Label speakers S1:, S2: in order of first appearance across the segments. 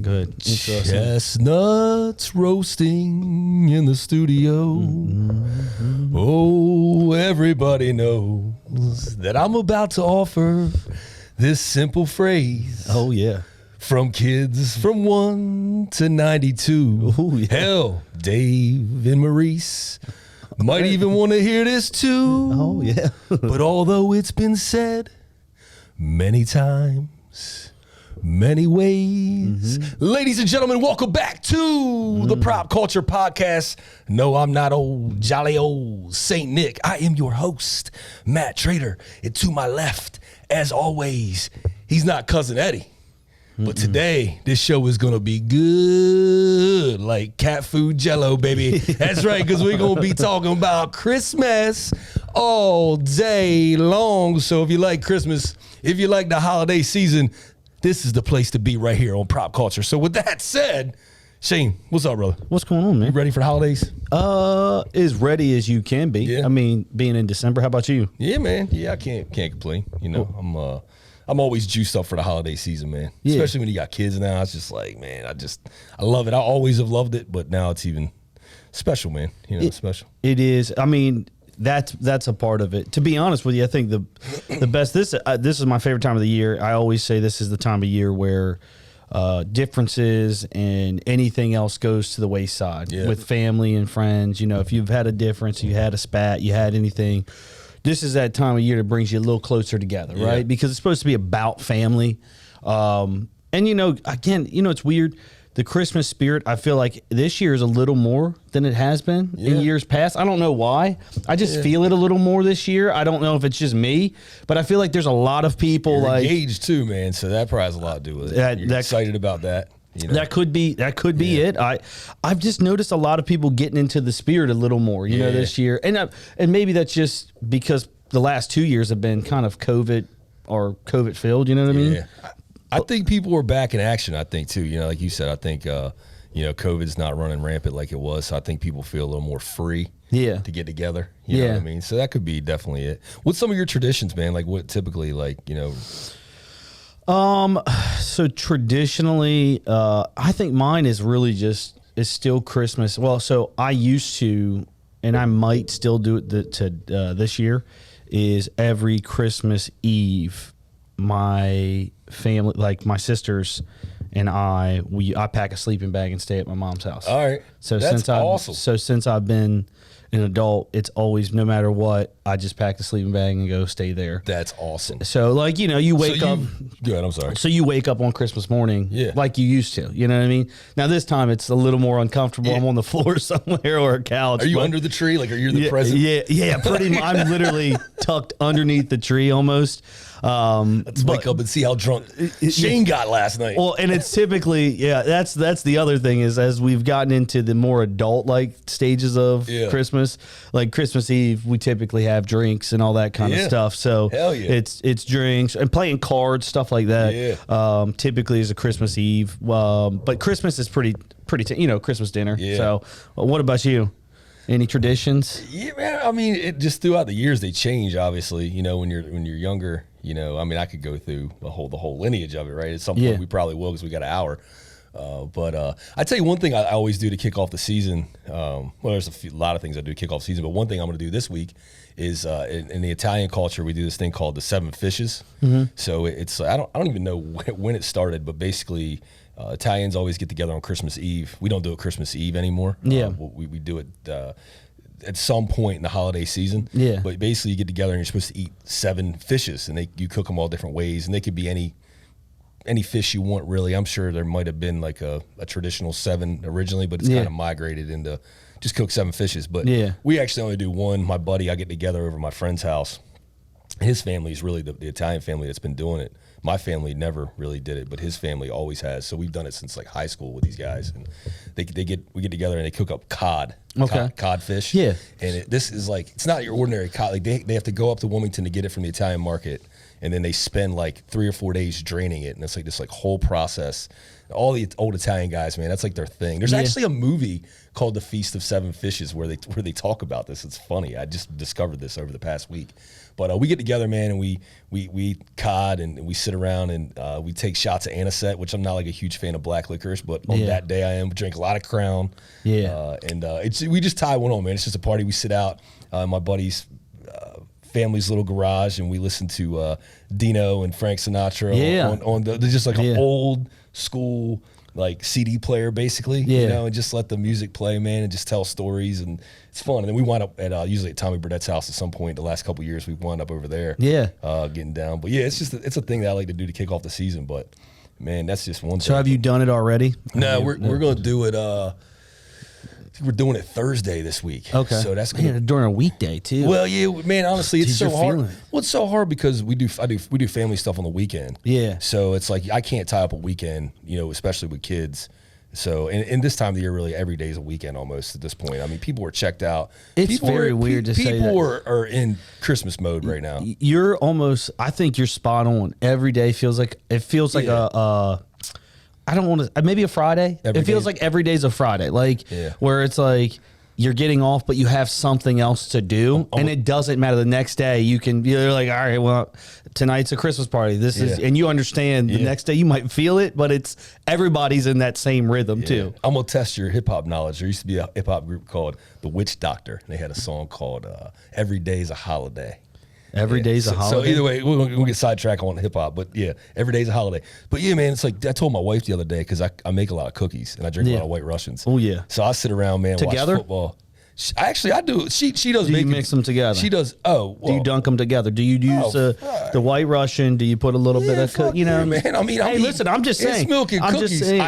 S1: Go ahead.
S2: Chestnuts roasting in the studio. Oh, everybody knows that I'm about to offer this simple phrase.
S1: Oh, yeah.
S2: From kids from 1 to 92.
S1: Ooh, yeah.
S2: Hell, Dave and Maurice might even want to hear this too.
S1: Oh, yeah.
S2: But although it's been said many times, many ways, ladies and gentlemen, welcome back to the Prop Culture Podcast. No, I'm not old, jolly old Saint Nick. I am your host, Matt Trader. And to my left, as always, he's not Cousin Eddie. But today, this show is going to be good, like cat food jello, baby. That's right, because we're going to be talking about Christmas all day long. So if you like Christmas, if you like the holiday season, this is the place to be right here on Prop Culture. So with that said, Shane, what's up, brother?
S1: What's going on, man?
S2: You ready for the holidays?
S1: As ready as you can be.
S2: Yeah.
S1: I mean, being in December, how about you?
S2: Yeah, man. Yeah, I can't complain. You know, I'm always juiced up for the holiday season, man.
S1: Yeah.
S2: Especially when you got kids now. It's just like, man, I love it. I always have loved it, but now it's even special, man. You know, special.
S1: It is. I mean, that's a part of it. To be honest with you, I think the best. This is my favorite time of the year. I always say this is the time of year where differences and anything else goes to the wayside with family and friends. You know, if you've had a difference, you had a spat, you had anything. This is that time of year that brings you a little closer together, right? Because it's supposed to be about family. And, you know, again, you know, it's weird. The Christmas spirit, I feel like this year is a little more than it has been in years past. I don't know why. I just feel it a little more this year. I don't know if it's just me, but I feel like there's a lot of people
S2: You're engaged too, man. So that probably has a lot to do with it. You're excited about that. You know?
S1: That could be it. I've just noticed a lot of people getting into the spirit a little more, you know, this year, and maybe that's just because the last 2 years have been kind of COVID filled. You know what I mean?
S2: Yeah. I think people are back in action. I think too. You know, like you said, I think you know, COVID's not running rampant like it was. So I think people feel a little more free. To get together. You know what I mean? So that could be definitely it. What's some of your traditions, man? Like what typically, like, you know?
S1: So traditionally, I think mine is really is still Christmas. Well, so I used to, and I might still do it this year, is every Christmas Eve, my family, like my sisters and I pack a sleeping bag and stay at my mom's house.
S2: All right.
S1: So
S2: that's awesome.
S1: Since I've been an adult, it's always, no matter what, I just pack the sleeping bag and go stay there.
S2: That's awesome.
S1: So, like, you know, you wake up.
S2: Go ahead, I'm sorry.
S1: So you wake up on Christmas morning like you used to. You know what I mean? Now, this time it's a little more uncomfortable. I'm on the floor somewhere or a couch.
S2: Are you under the tree? Like, are you the present?
S1: Yeah, pretty much. I'm literally tucked underneath the tree almost.
S2: Let's wake up and see how drunk Shane got last night.
S1: Well, and it's typically, that's the other thing is, as we've gotten into the more adult-like stages of Christmas, like Christmas Eve, we typically have drinks and all that kind of stuff. So it's drinks and playing cards, stuff like that. Typically is a Christmas Eve. But Christmas is pretty, you know, Christmas dinner. So what about you? Any traditions?
S2: Yeah, man. I mean, it just throughout the years they change. Obviously, you know, when you're younger, you know, I mean, I could go through the whole lineage of it, right? At some point, we probably will because we got an hour. But I tell you one thing I always do to kick off the season. Well, there's a lot of things I do to kick off the season, but one thing I'm going to do this week is in the Italian culture, we do this thing called the 7 fishes. So it's I don't even know when it started, but basically. Italians always get together on Christmas Eve. We don't do it Christmas Eve anymore. We do it at some point in the holiday season. But basically you get together and you're supposed to eat 7 fishes, and you cook them all different ways, and they could be any fish you want, really. I'm sure there might have been like a traditional 7 originally, but it's kind of migrated into just cook 7 fishes. But we actually only do one. My buddy, I get together over my friend's house. His family is really the Italian family that's been doing it. My family never really did it, but his family always has. So we've done it since like high school with these guys, and we get together and they cook up codfish. And this is like, it's not your ordinary cod. Like they have to go up to Wilmington to get it from the Italian market, and then they spend like 3 or 4 days draining it, and it's like this like whole process. All the old Italian guys, man, that's like their thing. There's actually a movie called The Feast of Seven Fishes where they talk about this. It's funny. I just discovered this over the past week. But we get together, man, and we cod and we sit around and we take shots of anisette, which I'm not like a huge fan of black licorice, but on that day I am. We drink a lot of Crown.
S1: Yeah.
S2: We just tie one on, man. It's just a party. We sit out in my buddy's family's little garage, and we listen to Dino and Frank Sinatra on the just like an old school like CD player, basically, you know, and just let the music play, man, and just tell stories, and it's fun. And then we wind up at usually at Tommy Burdett's house at some point. The last couple of years, we've wound up over there, getting down. But yeah, it's a thing that I like to do to kick off the season. But man, that's just one.
S1: So have you done it already?
S2: No, we're going to do it. I think we're doing it Thursday this week.
S1: Okay,
S2: so that's
S1: during a weekday too.
S2: Well, yeah, man. Honestly, it's so hard.
S1: Feeling.
S2: Well, it's so hard because we do family stuff on the weekend.
S1: Yeah.
S2: So it's like I can't tie up a weekend, you know, especially with kids. So and this time of the year, really, every day is a weekend almost at this point. I mean, people are checked out.
S1: It's very weird to say that.
S2: People are in Christmas mode right now.
S1: You're almost. I think you're spot on. Every day feels like a. I don't want to. Maybe a Friday. It feels like every day's a Friday. Like where it's like you're getting off, but you have something else to do, and it doesn't matter. The next day, you're like, all right, well, tonight's a Christmas party. This is, and you understand the next day you might feel it, but it's everybody's in that same rhythm too.
S2: I'm gonna test your hip hop knowledge. There used to be a hip hop group called The Witch Doctor. They had a song called "Every Day's a Holiday."
S1: Every day's a holiday.
S2: So either way, we'll get sidetracked on hip hop, but yeah, every day's a holiday. But yeah, man, it's like I told my wife the other day because I make a lot of cookies and I drink a lot of White Russians.
S1: Oh yeah.
S2: So I sit around, man,
S1: together?
S2: Watch football. I do. She does.
S1: Do you mix them together?
S2: She does. Oh, well,
S1: do you dunk them together? Do you use the White Russian? Do you put a little bit of
S2: man? I mean,
S1: listen, I'm just saying.
S2: It's milk and cookies.
S1: Just saying.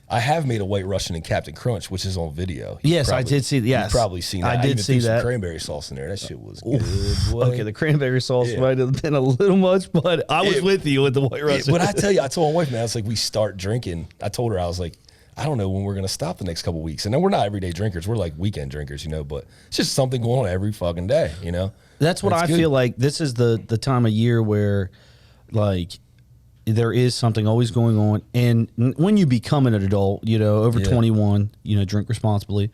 S2: I have made a White Russian in Captain Crunch, which is on video.
S1: Yes, I did see. Yes,
S2: you've probably seen that.
S1: I did see that.
S2: Some cranberry sauce in there. That shit was good. Boy.
S1: Okay, the cranberry sauce might have been a little much, but I was with you with the White Russian.
S2: But I tell you, I told my wife, man, I was like, we start drinking. I told her, I was like, I don't know when we're gonna stop the next couple of weeks. And then we're not everyday drinkers. We're like weekend drinkers, you know. But it's just something going on every fucking day, you know.
S1: That's what I feel like. This is the time of year where, like, there is something always going on, and when you become an adult, you know, over 21, you know, drink responsibly.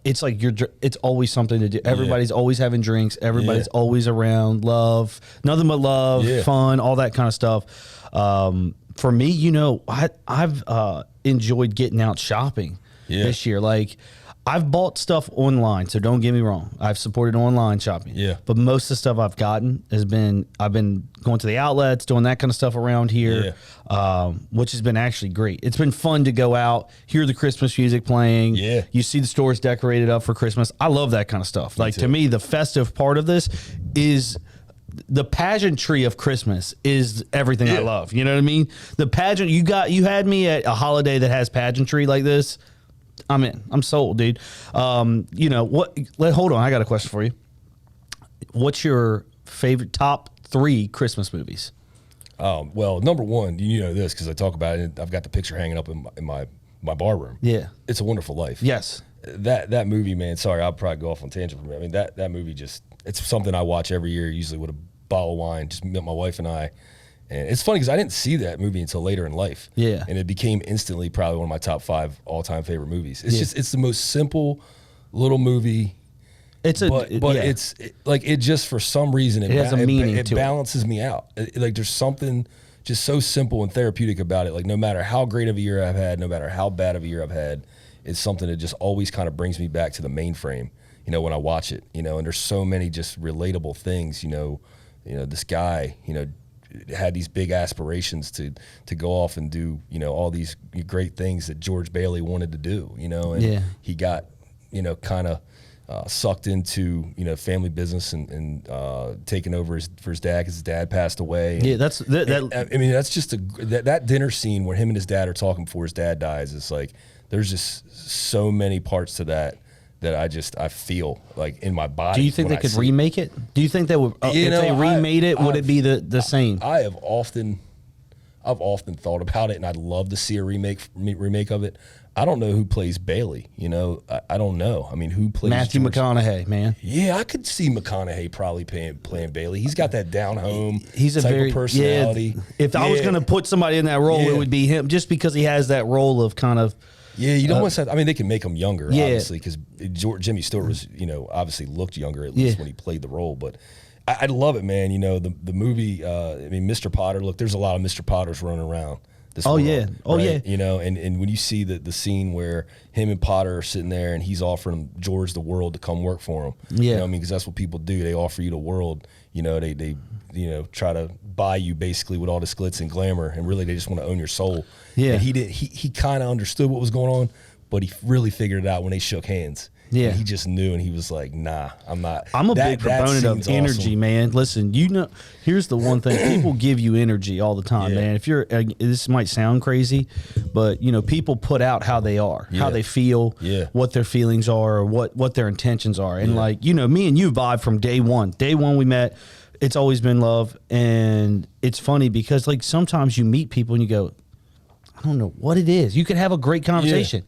S1: It's like it's always something to do. Everybody's always having drinks. Everybody's always around. Love, nothing but love, fun, all that kind of stuff. For me, you know, I've enjoyed getting out shopping this year. Like, I've bought stuff online, so don't get me wrong. I've supported online shopping. Yeah. But most of the stuff I've gotten has been, I've been going to the outlets, doing that kind of stuff around here, which has been actually great. It's been fun to go out, hear the Christmas music playing. Yeah. You see the stores decorated up for Christmas. I love that kind of stuff. Like, to me, the festive part of this is the pageantry of Christmas is everything I love. You know what I mean? The pageant, you had me at a holiday that has pageantry like this. I'm in. I'm sold, dude. You know what? Hold on. I got a question for you. What's your favorite top 3 Christmas movies?
S2: Well, number one, you know this because I talk about it. I've got the picture hanging up in my bar room. Yeah, It's a Wonderful Life.
S1: Yes,
S2: that movie, man. Sorry, I'll probably go off on tangent from it. I mean, that movie it's something I watch every year, usually with a bottle of wine, just my wife and I. And it's funny because I didn't see that movie until later in life. Yeah. And it became instantly probably one of my top 5 all-time favorite movies. It's it's the most simple little movie. It's just for some reason it
S1: has a meaning
S2: it balances me out. Like there's something just so simple and therapeutic about it. Like no matter how great of a year I've had, no matter how bad of a year I've had, it's something that just always kind of brings me back to the mainframe, you know, when I watch it, you know, and there's so many just relatable things, you know, this guy, you know, had these big aspirations to go off and do, you know, all these great things that George Bailey wanted to do, you know, and he got, you know, kind of sucked into, you know, family business and taken over for his dad because his dad passed away. And, I mean, that's just that dinner scene where him and his dad are talking before his dad dies. It's like there's just so many parts to that I feel like in my body.
S1: Do you think they could remake it? Do you think they would? If they remade it, would it be the same?
S2: I have often I've often thought about it, and I'd love to see a remake of it. I don't know who plays Bailey. You know, I don't know. I mean, who plays
S1: Matthew
S2: George?
S1: McConaughey, man.
S2: Yeah, I could see McConaughey probably playing Bailey. He's got that down home.
S1: He's a
S2: type
S1: very
S2: of personality.
S1: Yeah, if I was going to put somebody in that role,
S2: Yeah.
S1: it would be him, just because he has that role of kind of.
S2: Yeah, you don't want to. I mean, they can make him younger,
S1: Yeah.
S2: obviously, because Jimmy Stewart was, obviously looked younger at least when he played the role. But I love it, man. You know, the movie. I mean, Mr. Potter. Look, there's a lot of Mr. Potters running around. This world,
S1: yeah. Oh,
S2: right?
S1: yeah.
S2: You know, and when you see the scene where him and Potter are sitting there and he's offering George the world to come work for him.
S1: Yeah.
S2: You know what I mean? Because that's what people do. They offer you the world. You know, they try to buy you basically with all this glitz and glamour, and really they just want to own your soul.
S1: Yeah.
S2: And he kind of understood what was going on, but he really figured it out when they shook hands.
S1: Yeah.
S2: And he just knew, and he was like, nah, I'm not.
S1: I'm a big proponent of
S2: scene's
S1: energy,
S2: awesome.
S1: man. Listen, here's the one thing. People give you energy all the time,
S2: Yeah.
S1: man. If this might sound crazy, but, people put out how they are, how
S2: Yeah.
S1: they feel,
S2: Yeah.
S1: what their feelings are, or what their intentions are. And me and you vibe from day one. Day one we met, it's always been love. And it's funny because sometimes you meet people and you go, I don't know what it is. You could have a great conversation.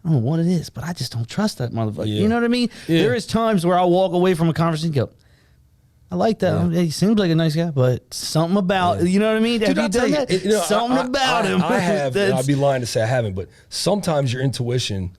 S1: I don't know what it is, but I just don't trust that motherfucker.
S2: Yeah.
S1: You know what I mean?
S2: Yeah.
S1: There is times where I'll walk away from a conversation and go, I like that.
S2: Yeah.
S1: He seems like a nice guy, but something about, you know what I mean?
S2: Dude,
S1: Have you
S2: I'll tell
S1: done
S2: you,
S1: that? Something about him.
S2: I have. And
S1: That's-
S2: I'd be lying to say I haven't, but sometimes your intuition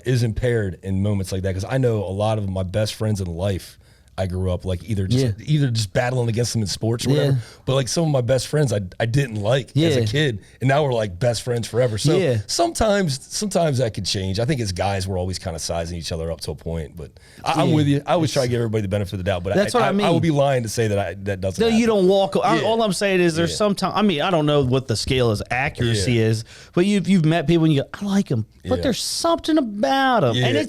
S2: is impaired in moments like that. Because I know a lot of my best friends in life, I grew up either just battling against them in sports or whatever.
S1: Yeah.
S2: But some of my best friends I didn't like as a
S1: Yeah.
S2: kid, and now we're best friends forever. So
S1: Yeah.
S2: sometimes that could change. I think as guys we're always kind of sizing each other up to a point. But I'm
S1: Yeah.
S2: with you. I always try to give everybody the benefit of the doubt. But
S1: That's what I mean.
S2: I would be lying to say that doesn't.
S1: No,
S2: happen.
S1: you don't walk.
S2: Yeah.
S1: All I'm saying is there's
S2: Yeah.
S1: sometimes. I mean, I don't know what the scale of accuracy
S2: Yeah.
S1: is, but you've met people and you go, I like him, but
S2: Yeah.
S1: there's something about him, and
S2: Yeah.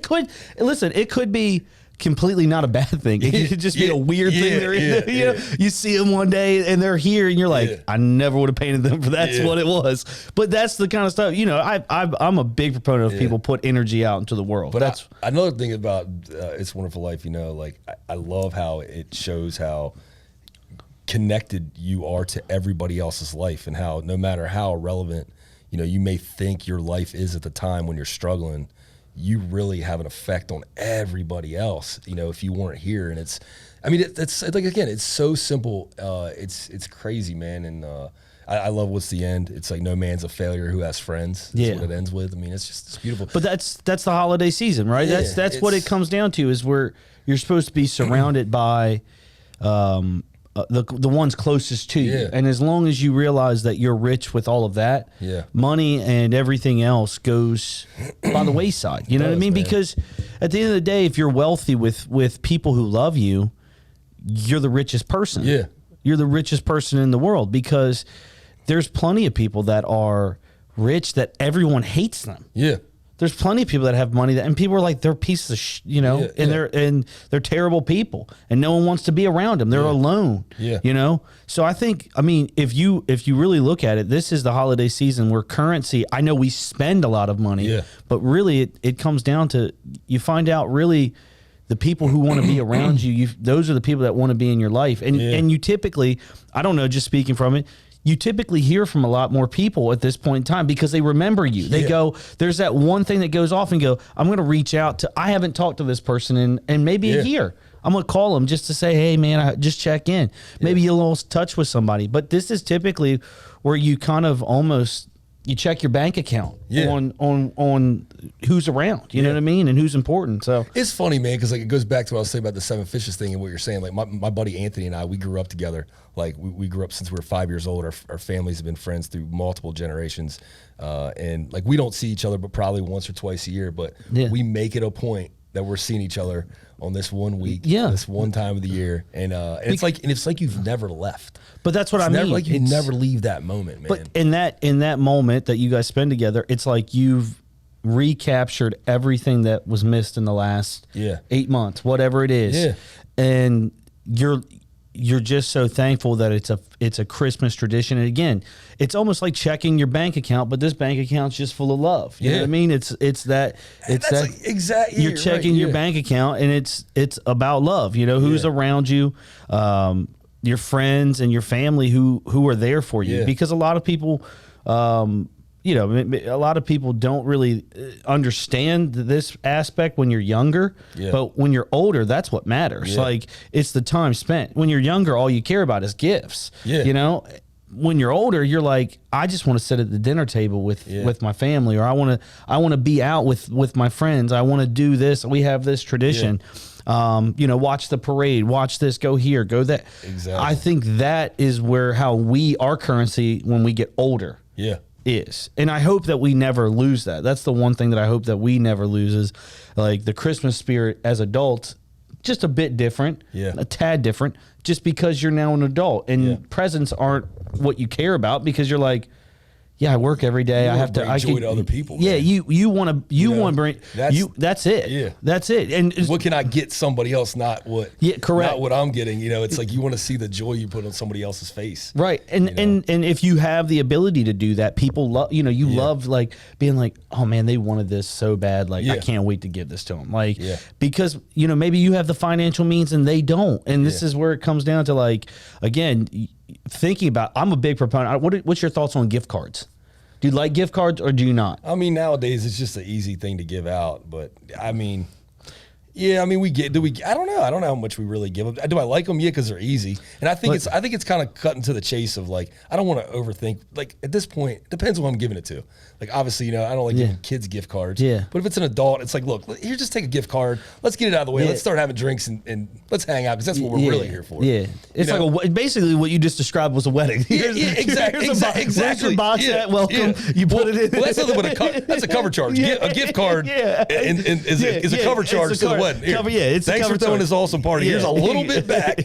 S1: it could be completely not a bad thing. It could just be a weird thing. They're in there, you see them one day and they're here, and you're like,
S2: Yeah.
S1: I never would have painted them for that's
S2: Yeah.
S1: what it was. But that's the kind of stuff. I'm a big proponent of people put energy out into the world.
S2: But
S1: That's
S2: another thing about It's a Wonderful Life. I love how it shows how connected you are to everybody else's life, and how no matter how irrelevant you may think your life is at the time when you're struggling, you really have an effect on everybody else. If you weren't here, and it's again, it's so simple. It's crazy, man, and I love what's the end. It's no man's a failure who has friends. That's what it ends with. I mean, it's beautiful.
S1: But that's the holiday season, right?
S2: Yeah,
S1: that's what it comes down to, is where you're supposed to be surrounded by the ones closest to you.
S2: Yeah.
S1: And as long as you realize that you're rich with all of that,
S2: Yeah.
S1: money and everything else goes by the wayside. You know what I
S2: does,
S1: mean?
S2: man.
S1: Because at the end of the day, if you're wealthy with people who love you, you're the richest person.
S2: Yeah.
S1: You're the richest person in the world, because there's plenty of people that are rich that everyone hates them.
S2: Yeah.
S1: There's plenty of people that have money and people are like, they're pieces of and they're terrible people, and no one wants to be around them. They're alone.
S2: Yeah.
S1: So I think, if you really look at it, this is the holiday season where currency, I know we spend a lot of money,
S2: Yeah.
S1: but really it comes down to, you find out really the people who want to be around you, those are the people that want to be in your life. And you typically, I don't know, just speaking from it, you typically hear from a lot more people at this point in time because they remember you. They go, there's that one thing that goes off and go, I'm going to reach out to, I haven't talked to this person in maybe a year. I'm going to call them just to say, hey, man, I just check in. Maybe you'll lose touch with somebody. But this is typically where you kind of almost, you check your bank account on who's around, you know what I mean, and who's important. So
S2: it's funny, man, because it goes back to what I was saying about the Seven Fishes thing and what you're saying. My buddy Anthony and I, we grew up together. We grew up since we were 5 years old. Our families have been friends through multiple generations, and we don't see each other but probably once or twice a year. But we make it a point that we're seeing each other on this one week, this one time of the year, and it's like you've never left.
S1: But that's what I mean.
S2: Like you never leave that moment, man.
S1: But in that moment that you guys spend together, it's like you've recaptured everything that was missed in the last 8 months, whatever it is.
S2: Yeah.
S1: And you're just so thankful that it's a Christmas tradition. And again, it's almost like checking your bank account, but this bank account's just full of love. You know what I mean? It's that
S2: exactly.
S1: You're checking your bank account, and it's about love. Who's around you. your friends and your family who are there for you, because a lot of people, you know, a lot of people don't really understand this aspect when you're younger, but when you're older, that's what matters. Like, it's the time spent. When you're younger, all you care about is gifts, you know? When you're older, you're like, I just want to sit at the dinner table with my family, or I want to be out with my friends. I want to do this. We have this tradition. You know, watch the parade, watch this, go here, go that.
S2: Exactly.
S1: I think that is where our currency when we get older is. And I hope that we never lose that. That's the one thing that I hope that we never lose is like the Christmas spirit as adults, just a bit different, a tad different, just because you're now an adult and presents aren't what you care about because you're like, I work every day. I have to. I
S2: joy to other people.
S1: Yeah, man. you want to bring you. That's it.
S2: Yeah,
S1: that's it. And
S2: what can I get somebody else? Not what.
S1: Yeah, correct.
S2: Not what I'm getting. You know, it's like you want to see the joy you put on somebody else's face.
S1: Right. And and if you have the ability to do that, people love. You know, you love like being like, oh man, they wanted this so bad. Like I can't wait to give this to them. Like because you know maybe you have the financial means and they don't. And this is where it comes down to like again thinking about. I'm a big proponent. What's your thoughts on gift cards? Do you like gift cards or do you not?
S2: I mean, nowadays it's just an easy thing to give out, but I mean, I mean, I don't know. I don't know how much we really give them. Do I like them? Yeah, because they're easy. And I think it's kind of cutting to the chase of like, I don't want to overthink. Like at this point, it depends on who I'm giving it to. Like obviously, you know, I don't like giving kids gift cards.
S1: Yeah.
S2: But if it's an adult, it's like, look, here, just take a gift card. Let's get it out of the way. Let's start having drinks and let's hang out because that's what we're really here for.
S1: Yeah. It's like basically what you just described was a wedding.
S2: Exactly.
S1: Here's your box set. Welcome. You put it in.
S2: Well, that's nothing but that's a cover charge. A gift card is a cover charge to the wedding. Thanks for throwing this awesome party. Here's a little bit back.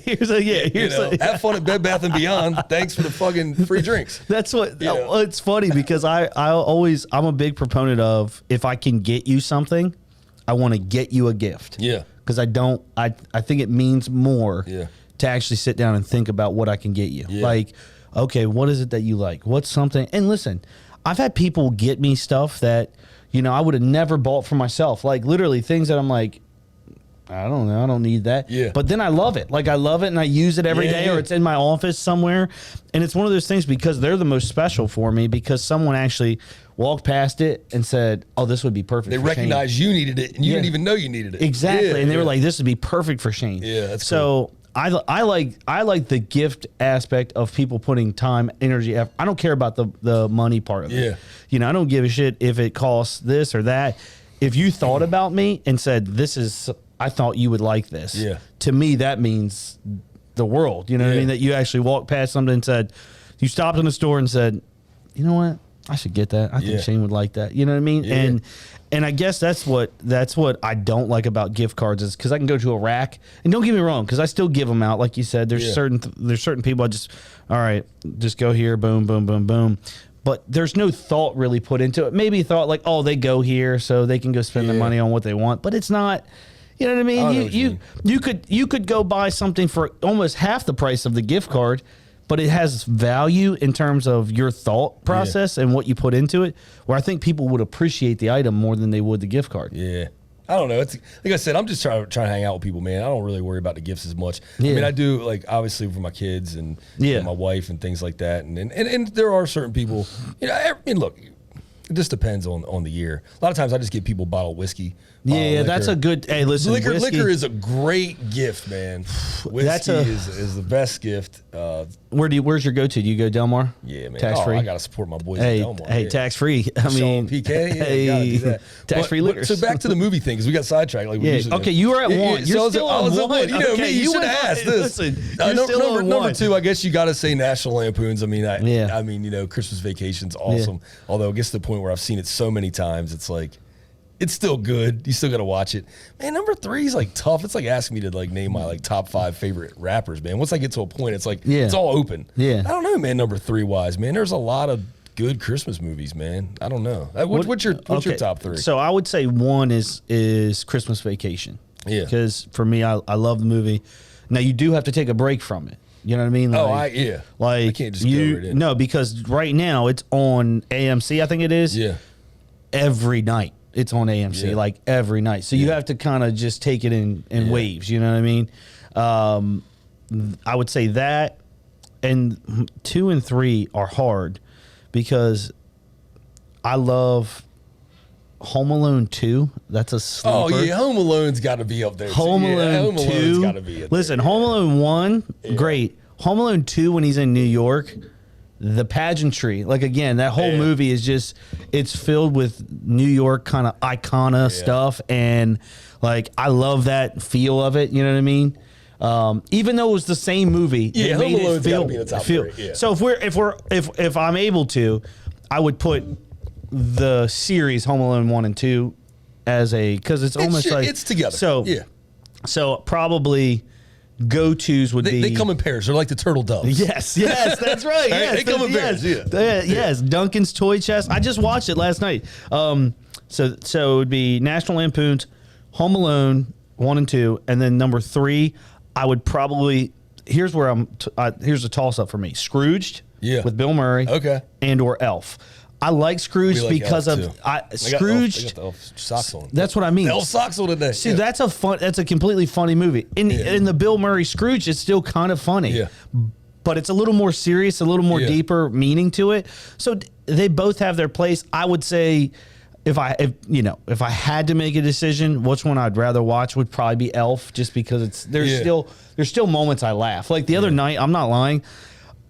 S2: Have fun at Bed Bath and Beyond. Thanks for the fucking free drinks.
S1: That's what. It's funny because I'm a big proponent of if I can get you something, I want to get you a gift.
S2: Yeah.
S1: Because I think it means more to actually sit down and think about what I can get you. Yeah. Like, okay, what is it that you like? What's something? And listen, I've had people get me stuff that, you know, I would have never bought for myself. Like literally things that I'm like, I don't know. I don't need that.
S2: Yeah.
S1: But then I love it. Like I love it and I use it every day or it's in my office somewhere. And it's one of those things because they're the most special for me because someone actually walked past it and said, oh, this would be perfect
S2: for Shane. They recognized you needed it and you didn't even know you needed it.
S1: Exactly. And they were like, this would be perfect for Shane.
S2: Yeah, that's
S1: so
S2: cool.
S1: I like the gift aspect of people putting time, energy, effort. I don't care about the money part of it.
S2: Yeah.
S1: You know, I don't give a shit if it costs this or that. If you thought about me and said, I thought you would like this.
S2: Yeah.
S1: To me, that means the world. You know what I mean? That you actually walked past something and said, you stopped in the store and said, you know what? I should get that. I think Shane would like that. You know what I mean? Yeah. And I guess that's what I don't like about gift cards is because I can go to a rack and don't get me wrong because I still give them out. Like you said, there's certain people I just, all right, just go here, boom, boom, boom, boom. But there's no thought really put into it. Maybe thought like, oh, they go here so they can go spend their money on what they want. But it's not. You know what I mean? You could go buy something for almost half the price of the gift card, but it has value in terms of your thought process and what you put into it, where I think people would appreciate the item more than they would the gift card.
S2: Yeah. I don't know. It's like I said, I'm just trying to hang out with people, man. I don't really worry about the gifts as much. Yeah. I mean, I do like obviously for my kids and my wife and things like that. And there are certain people, you know, I mean, look, it just depends on the year. A lot of times I just give people bottled whiskey.
S1: Yeah, that's a good. Hey, listen,
S2: liquor is a great gift, man. Whiskey is the best gift.
S1: Where's your go-to? Do you go Del Mar?
S2: Yeah, man.
S1: Tax free.
S2: I gotta support my boys at Del Mar.
S1: Hey, tax free. I mean,
S2: PK. Yeah, gotta do that.
S1: Tax free liquor.
S2: So back to the movie thing because we got sidetracked. Like we usually
S1: okay, you were at one. You're still on one.
S2: You know me. You should have asked this.
S1: Listen,
S2: number two. I guess you got to say National Lampoons. I mean, I mean, you know, Christmas Vacation's awesome. Yeah. Although it gets to the point where I've seen it so many times, it's like. It's still good. You still got to watch it. Man, number 3 is like tough. It's like asking me to like name my like top 5 favorite rappers, man. Once I get to a point, it's like it's all open.
S1: Yeah.
S2: I don't know, man. Number 3 wise, man. There's a lot of good Christmas movies, man. I don't know. What's your top 3?
S1: So I would say 1 is Christmas Vacation.
S2: Yeah.
S1: Because for me, I love the movie. Now you do have to take a break from it. You know what I mean?
S2: Like,
S1: Like
S2: I can't just go right in.
S1: No, because right now it's on AMC. I think it is.
S2: Yeah.
S1: Every night. It's on AMC like every night. So you have to kind of just take it in waves. You know what I mean? I would say that, and 2 and 3 are hard because I love Home Alone 2. That's a sleeper.
S2: Oh yeah, Home Alone's got to be up there.
S1: Home
S2: too.
S1: Alone
S2: Home Alone's
S1: 2.
S2: got to be up
S1: Listen,
S2: there.
S1: Home Alone 1, great. Home Alone 2 when he's in New York, the pageantry. Like again, that whole movie is just it's filled with New York kind of icona stuff, and like I love that feel of it. You know what I mean? Even though it was the same movie,
S2: Yeah,
S1: it
S2: Home
S1: made it
S2: Alone's
S1: feel,
S2: gotta be in the top
S1: feel.
S2: three, yeah.
S1: So if I'm able to, I would put the series Home Alone 1 and 2 as because it's almost like
S2: it's together.
S1: So
S2: yeah,
S1: so probably go-tos would be
S2: they come in pairs. They're like the turtle doves.
S1: Yes, that's right. Yes,
S2: They come in pairs,
S1: Yes, Duncan's Toy Chest. I just watched it last night. So it would be National Lampoon's Home Alone 1 and 2, and then number 3, I would probably here's where here's a toss up for me: Scrooged, with Bill Murray, and or Elf. I like Scrooge because
S2: Elf
S1: of Scrooge.
S2: They got the elf socks on.
S1: That's what I mean.
S2: The elf socks on today.
S1: See, that's a completely funny movie. In the Bill Murray Scrooge, it's still kind of funny.
S2: Yeah.
S1: But it's a little more serious, a little more deeper meaning to it. So they both have their place. I would say if I had to make a decision, which one I'd rather watch would probably be Elf, just because there's still moments I laugh. Like the other night, I'm not lying,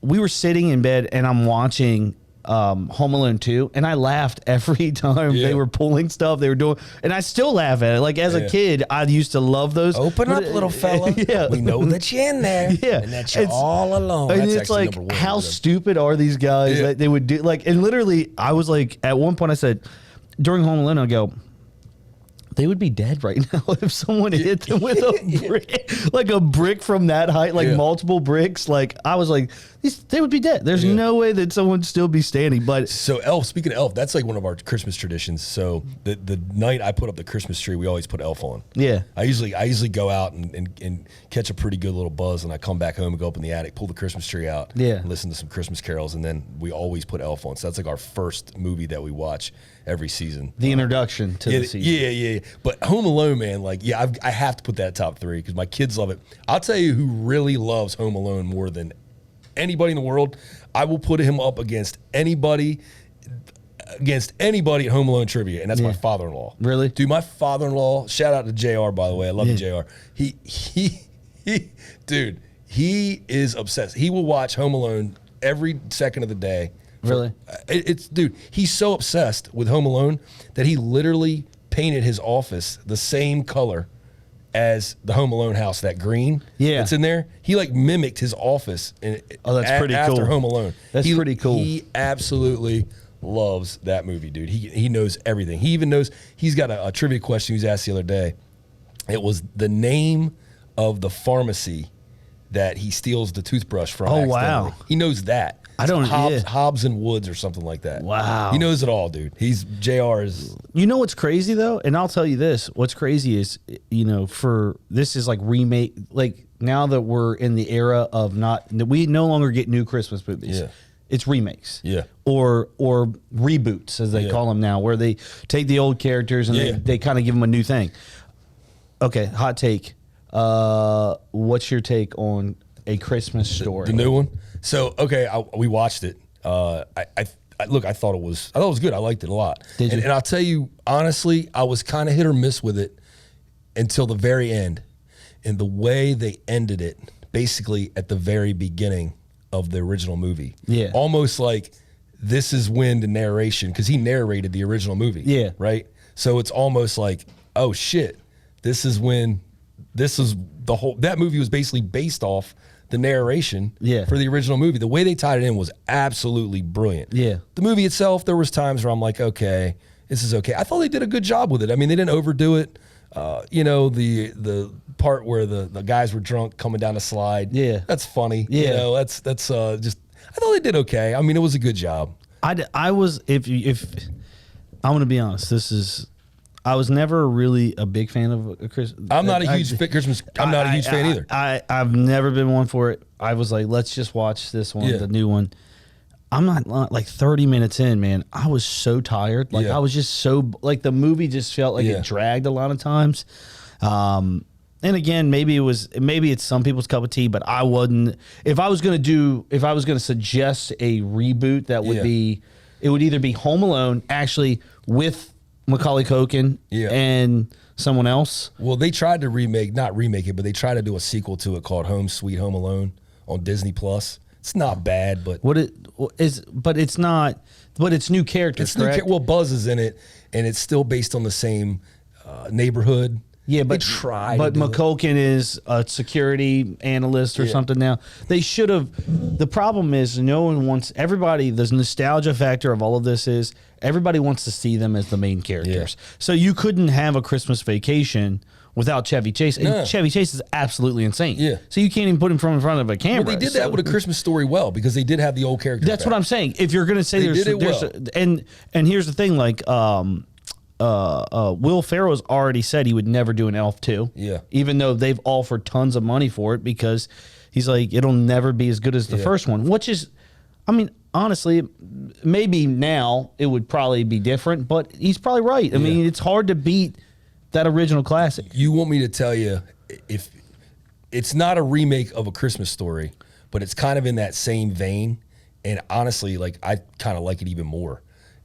S1: we were sitting in bed and I'm watching Home Alone 2, and I laughed every time they were pulling stuff they were doing, and I still laugh at it. Like as a kid, I used to love those.
S2: Open up, little fella. We know that you're in there.
S1: And
S2: that you're all alone.
S1: And
S2: That's
S1: it's like,
S2: number 1
S1: how stupid are these guys that they would do? Like, and literally, I was like, at one point, I said during Home Alone, I go, they would be dead right now if someone hit them with a brick, like a brick from that height, like multiple bricks. Like I was like, they would be dead. There's no way that someone would still be standing. But
S2: so Elf, speaking of Elf, that's like one of our Christmas traditions. So the night I put up the Christmas tree, we always put Elf on.
S1: Yeah.
S2: I usually go out and catch a pretty good little buzz, and I come back home and go up in the attic, pull the Christmas tree out, listen to some Christmas carols, and then we always put Elf on. So that's like our first movie that we watch every season.
S1: The introduction to the season.
S2: Yeah. But Home Alone, man, like, I have to put that top 3 because my kids love it. I'll tell you who really loves Home Alone more than anybody in the world. I will put him up against anybody at Home Alone trivia, and that's my father-in-law.
S1: Really?
S2: Dude, my father-in-law, shout out to JR, by the way. I love you, JR. Dude, he is obsessed. He will watch Home Alone every second of the day.
S1: Really?
S2: Dude, he's so obsessed with Home Alone that he literally painted his office the same color as the Home Alone house, that green that's in there. He like mimicked his office
S1: that's pretty
S2: after
S1: cool.
S2: Home Alone.
S1: That's pretty cool.
S2: He absolutely loves that movie, dude. He knows everything. He even knows, he's got a trivia question he was asked the other day. It was the name of the pharmacy that he steals the toothbrush from.
S1: Oh, wow.
S2: He knows that.
S1: I don't know.
S2: Hobbs and Woods or something like that.
S1: Wow.
S2: He knows it all, dude. JR is.
S1: You know what's crazy though? And I'll tell you this. What's crazy is, this is like remake, like now that we're in the era of we no longer get new Christmas movies.
S2: Yeah.
S1: It's remakes.
S2: Yeah.
S1: Or reboots as they call them now, where they take the old characters and they kind of give them a new thing. Okay. Hot take. What's your take on A Christmas Story?
S2: The new one? So, okay, we watched it. I thought it was good. I liked it a lot.
S1: Did you?
S2: And I'll tell you, honestly, I was kind of hit or miss with it until the very end. And the way they ended it, basically at the very beginning of the original movie.
S1: Yeah.
S2: Almost like this is when the narration, because he narrated the original movie.
S1: Yeah.
S2: Right? So it's almost like, oh, shit, that movie was basically based off the narration for the original movie. The way they tied it in was absolutely brilliant.
S1: Yeah.
S2: The movie itself, there was times where I'm like, okay, this is okay. I thought they did a good job with it. I mean, they didn't overdo it. The part where the guys were drunk coming down a slide. Yeah. That's funny.
S1: Yeah.
S2: That's just, I thought they did okay. I mean, it was a good job.
S1: I was, if I'm going to be honest, I was never really a big fan of Chris.
S2: I'm not a huge Christmas. I'm not a huge fan either.
S1: I've never been one for it. I was like, let's just watch this one, the new one. I'm not like 30 minutes in, man. I was so tired. Like I was just so like the movie just felt like it dragged a lot of times. And again, maybe it's some people's cup of tea, but I wouldn't. If I was going to suggest a reboot, that would be, it would either be Home Alone, actually with Macaulay Culkin and someone else.
S2: Well, they tried to not remake it, but they tried to do a sequel to it called Home Sweet Home Alone on Disney Plus. It's not bad, but
S1: it's not. But it's new characters.
S2: It's new. Well, Buzz is in it, and it's still based on the same neighborhood.
S1: Yeah, but
S2: But
S1: McCulkin is a security analyst or something now. They should have. The problem is no one wants everybody. The nostalgia factor of all of this is everybody wants to see them as the main characters. Yeah. So you couldn't have a Christmas Vacation without Chevy Chase. And Chevy Chase is absolutely insane.
S2: Yeah.
S1: So you can't even put him in front of a camera.
S2: Well, they did that with A Christmas Story well because they did have the old characters.
S1: That's what I'm saying. If you're going to say and here's the thing, like Will Ferrell's already said he would never do an Elf 2.
S2: Yeah.
S1: Even though they've offered tons of money for it because he's like, it'll never be as good as the first one, which is, I mean, honestly, maybe now it would probably be different, but he's probably right. I mean, it's hard to beat that original classic.
S2: You want me to tell you, if it's not a remake of A Christmas Story, but it's kind of in that same vein, and honestly, like, I kind of like it even more.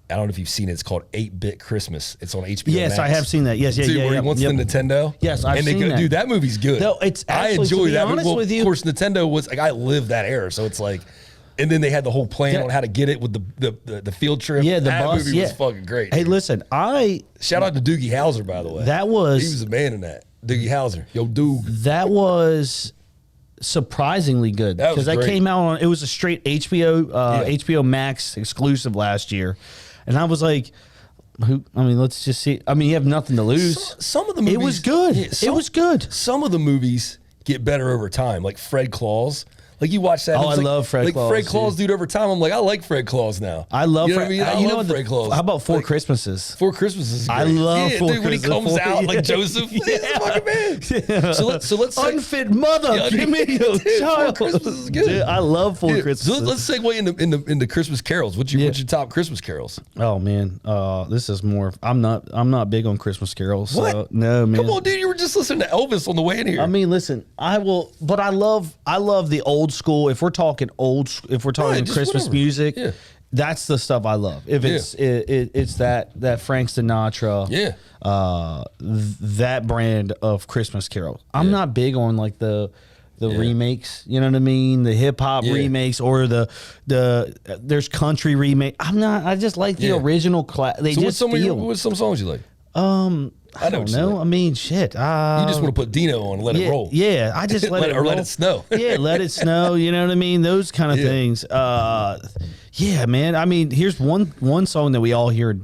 S2: I don't know if you've seen it. It's called 8-Bit Christmas. It's on HBO
S1: Yes,
S2: Max.
S1: I have seen that. Yes,
S2: Where he wants the Nintendo.
S1: Yes, I've seen that.
S2: Dude, that movie's good.
S1: No, it's actually,
S2: I enjoy
S1: to be
S2: that.
S1: honest with you,
S2: of course, Nintendo was like, I lived that era, so it's like, and then they had the whole plan on how to get it with the field trip.
S1: Yeah, the
S2: that
S1: bus.
S2: movie was fucking great.
S1: Hey,
S2: dude.
S1: listen,
S2: shout out to Doogie Howser, by the way.
S1: That was
S2: he was a man in that. Doogie Howser, yo, Doog.
S1: That was surprisingly good because that came out on. It was a straight HBO Max exclusive last year, and I was like, let's just see. I mean, you have nothing to lose.
S2: Some of the movies,
S1: it was good. It was good.
S2: Some of the movies get better over time, like Fred Claus. Like you watch that.
S1: Oh, I love Fred Claus.
S2: Fred Claus, dude. Over time, I'm like, I like Fred Claus now.
S1: I love.
S2: You know what I mean? I love Fred Claus.
S1: How about Four Christmases?
S2: Four Christmases. Is great.
S1: I love Four
S2: dude, when he comes out like Joseph. He's a fucking man.
S1: Yeah.
S2: So let's say,
S1: unfit mother. Give me your child.
S2: Four Christmases is good.
S1: Dude, I love Four Christmases.
S2: So let's segue into Christmas carols. What's your top Christmas carols?
S1: Oh man, this is more. I'm not big on Christmas carols.
S2: What?
S1: So, no, man.
S2: Come on, dude. You were just listening to Elvis on the way in here.
S1: I mean, listen. I will, but I love the old school. If we're talking Christmas music, that's the stuff I love. If it's it's that Frank Sinatra, that brand of Christmas carol. I'm not big on like the remakes, you know what I mean? The hip hop remakes or the there's country remake. I just like the original They
S2: so
S1: just
S2: what's some songs you like?
S1: I don't know. I mean, shit.
S2: You just want to put Dino on and let it roll.
S1: Yeah, I just let it roll.
S2: Let it snow.
S1: Yeah, let it snow. You know what I mean? Those kind of things. Yeah, man. I mean, here's one song that we all hear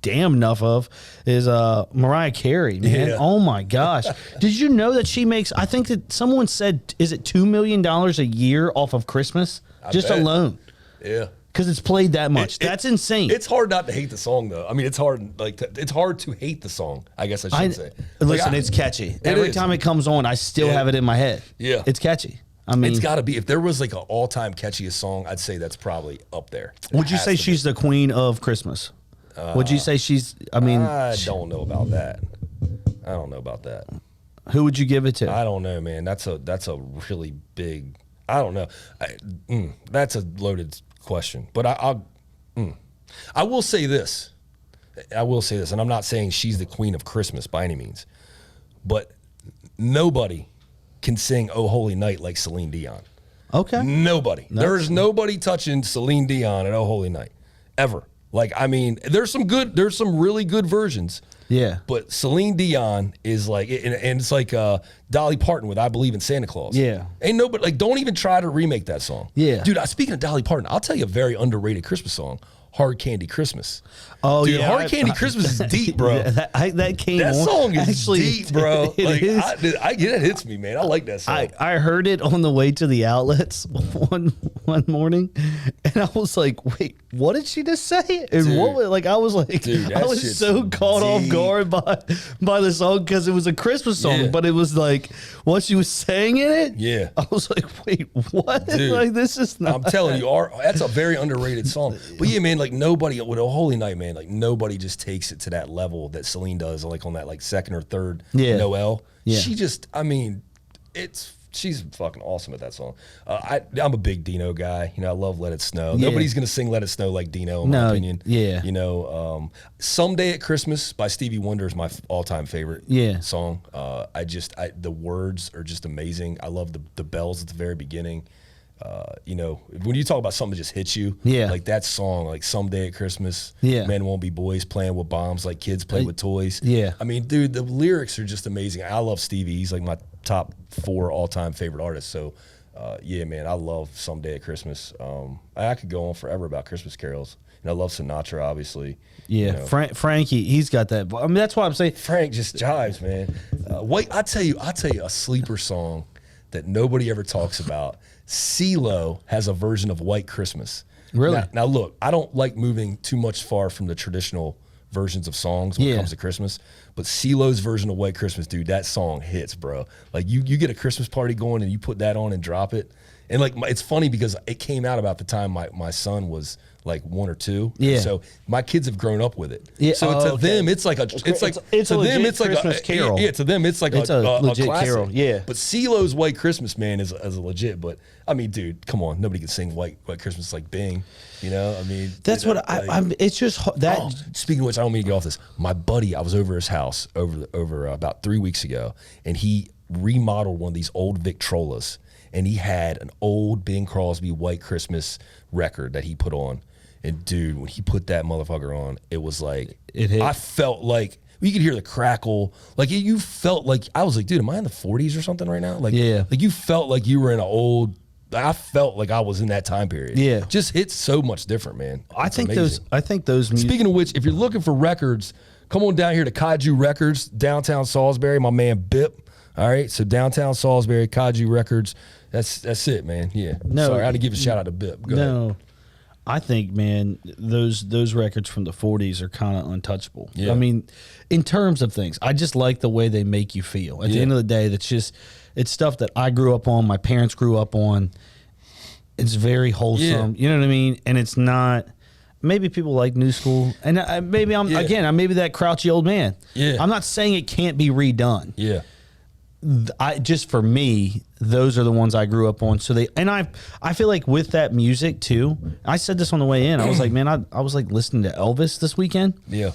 S1: damn enough of is Mariah Carey, man.
S2: Yeah.
S1: Oh my gosh. Did you know that she makes, I think that someone said, is it $2 million a year off of Christmas? Just alone.
S2: Yeah.
S1: Because it's played that much. That's insane.
S2: It's hard not to hate the song, though. I mean, it's hard to hate the song. I guess I should say.
S1: Listen, it's catchy. Every time it comes on, I still have it in my head.
S2: Yeah,
S1: it's catchy. I mean,
S2: it's got to be. If there was like an all-time catchiest song, I'd say that's probably up there.
S1: Would you say she's the queen of Christmas? Would you say she's? I mean,
S2: I don't know about that. I don't know about that.
S1: Who would you give it to?
S2: I don't know, man. That's a really big. I don't know. That's a loaded question, but I will say this. And I'm not saying she's the queen of Christmas by any means, but nobody can sing "Oh Holy Night" like Celine Dion.
S1: Okay.
S2: Nobody. There's nobody touching Celine Dion at "Oh Holy Night" ever. Like, I mean, there's some really good versions.
S1: Yeah.
S2: But Celine Dion is like, and it's like Dolly Parton with "I Believe in Santa Claus."
S1: Yeah.
S2: Ain't nobody, like, don't even try to remake that song.
S1: Yeah.
S2: Dude, speaking of Dolly Parton, I'll tell you a very underrated Christmas song. Hard Candy Christmas.
S1: Oh,
S2: dude,
S1: yeah.
S2: Hard Candy Christmas is deep, bro.
S1: That
S2: song is
S1: actually
S2: deep, bro.
S1: It
S2: like,
S1: is.
S2: That hits me, man. I like that song.
S1: I heard it on the way to the outlets one morning, and I was like, "Wait, what did she just say?" And
S2: dude,
S1: what? Like I was like,
S2: dude,
S1: I was so caught off guard by the song because it was a Christmas song, but it was like what she was saying in it.
S2: Yeah,
S1: I was like, "Wait, what?"
S2: Dude,
S1: like this is not.
S2: I'm telling you, that's a very underrated song. But yeah, man, like nobody with a Holy Night, man, like nobody just takes it to that level that Celine does, like on that like second or third Noel.
S1: Yeah.
S2: She just, I mean, she's fucking awesome at that song. I'm a big Dino guy. You know, I love Let It Snow.
S1: Yeah.
S2: Nobody's gonna sing Let It Snow like Dino, in my opinion.
S1: Yeah.
S2: You know, Someday at Christmas by Stevie Wonder is my all-time favorite song. The words are just amazing. I love the bells at the very beginning. You know, when you talk about something that just hits you, like that song, like Someday at Christmas, men won't be boys playing with bombs like kids play with toys.
S1: Yeah.
S2: I mean, dude, the lyrics are just amazing. I love Stevie. He's like my top 4 all-time favorite artists. So, yeah, man, I love Someday at Christmas. I could go on forever about Christmas carols. And I love Sinatra, obviously.
S1: Yeah,
S2: you know.
S1: Frankie, he's got that. I mean, that's why I'm saying
S2: Frank just jives, man. Wait, I'll tell you a sleeper song that nobody ever talks about. CeeLo has a version of White Christmas.
S1: Really?
S2: Now look, I don't like moving too much far from the traditional versions of songs when it comes to Christmas, but CeeLo's version of White Christmas, dude, that song hits, bro. Like you get a Christmas party going and you put that on and drop it. And like it's funny because it came out about the time my son was like 1 or 2.
S1: Yeah.
S2: So my kids have grown up with it.
S1: Yeah.
S2: So to them, it's like
S1: it's a legit Christmas carol.
S2: Yeah, to them, it's like
S1: a legit
S2: classic.
S1: carol. Yeah.
S2: But CeeLo's White Christmas, man, is a legit. But I mean, dude, come on, nobody can sing White Christmas like Bing. You know, I mean,
S1: that's what I'm. It's just that.
S2: Oh, speaking of which, I don't mean to get off this. My buddy, I was over his house over about 3 weeks ago, and he remodeled one of these old Victrolas, and he had an old Bing Crosby White Christmas record that he put on. And dude, when he put that motherfucker on, it was like
S1: it hit.
S2: I felt like you could hear the crackle. Like you felt like I was like, dude, am I in the 40s or something right now? Like, like you felt like you were in an old. I felt like I was in that time period.
S1: Yeah,
S2: just hits so much different, man.
S1: I think those.
S2: Speaking of which, if you're looking for records, come on down here to Kaiju Records, downtown Salisbury. My man Bip. All right, so downtown Salisbury, Kaiju Records. That's it, man. Yeah. No, sorry, I had to give a shout out to Bip. Go ahead.
S1: I think, man, those records from the 40s are kind of untouchable.
S2: Yeah.
S1: I mean, in terms of things, I just like the way they make you feel. At the end of the day, it's stuff that I grew up on, my parents grew up on. It's very wholesome. You know what I mean? And it's not. Maybe people like new school, and maybe I'm maybe that crouchy old man.
S2: Yeah.
S1: I'm not saying it can't be redone.
S2: Yeah.
S1: Just for me, those are the ones I grew up on. So I feel like with that music too. I said this on the way in. I was like, man, I was like listening to Elvis this weekend.
S2: Yeah.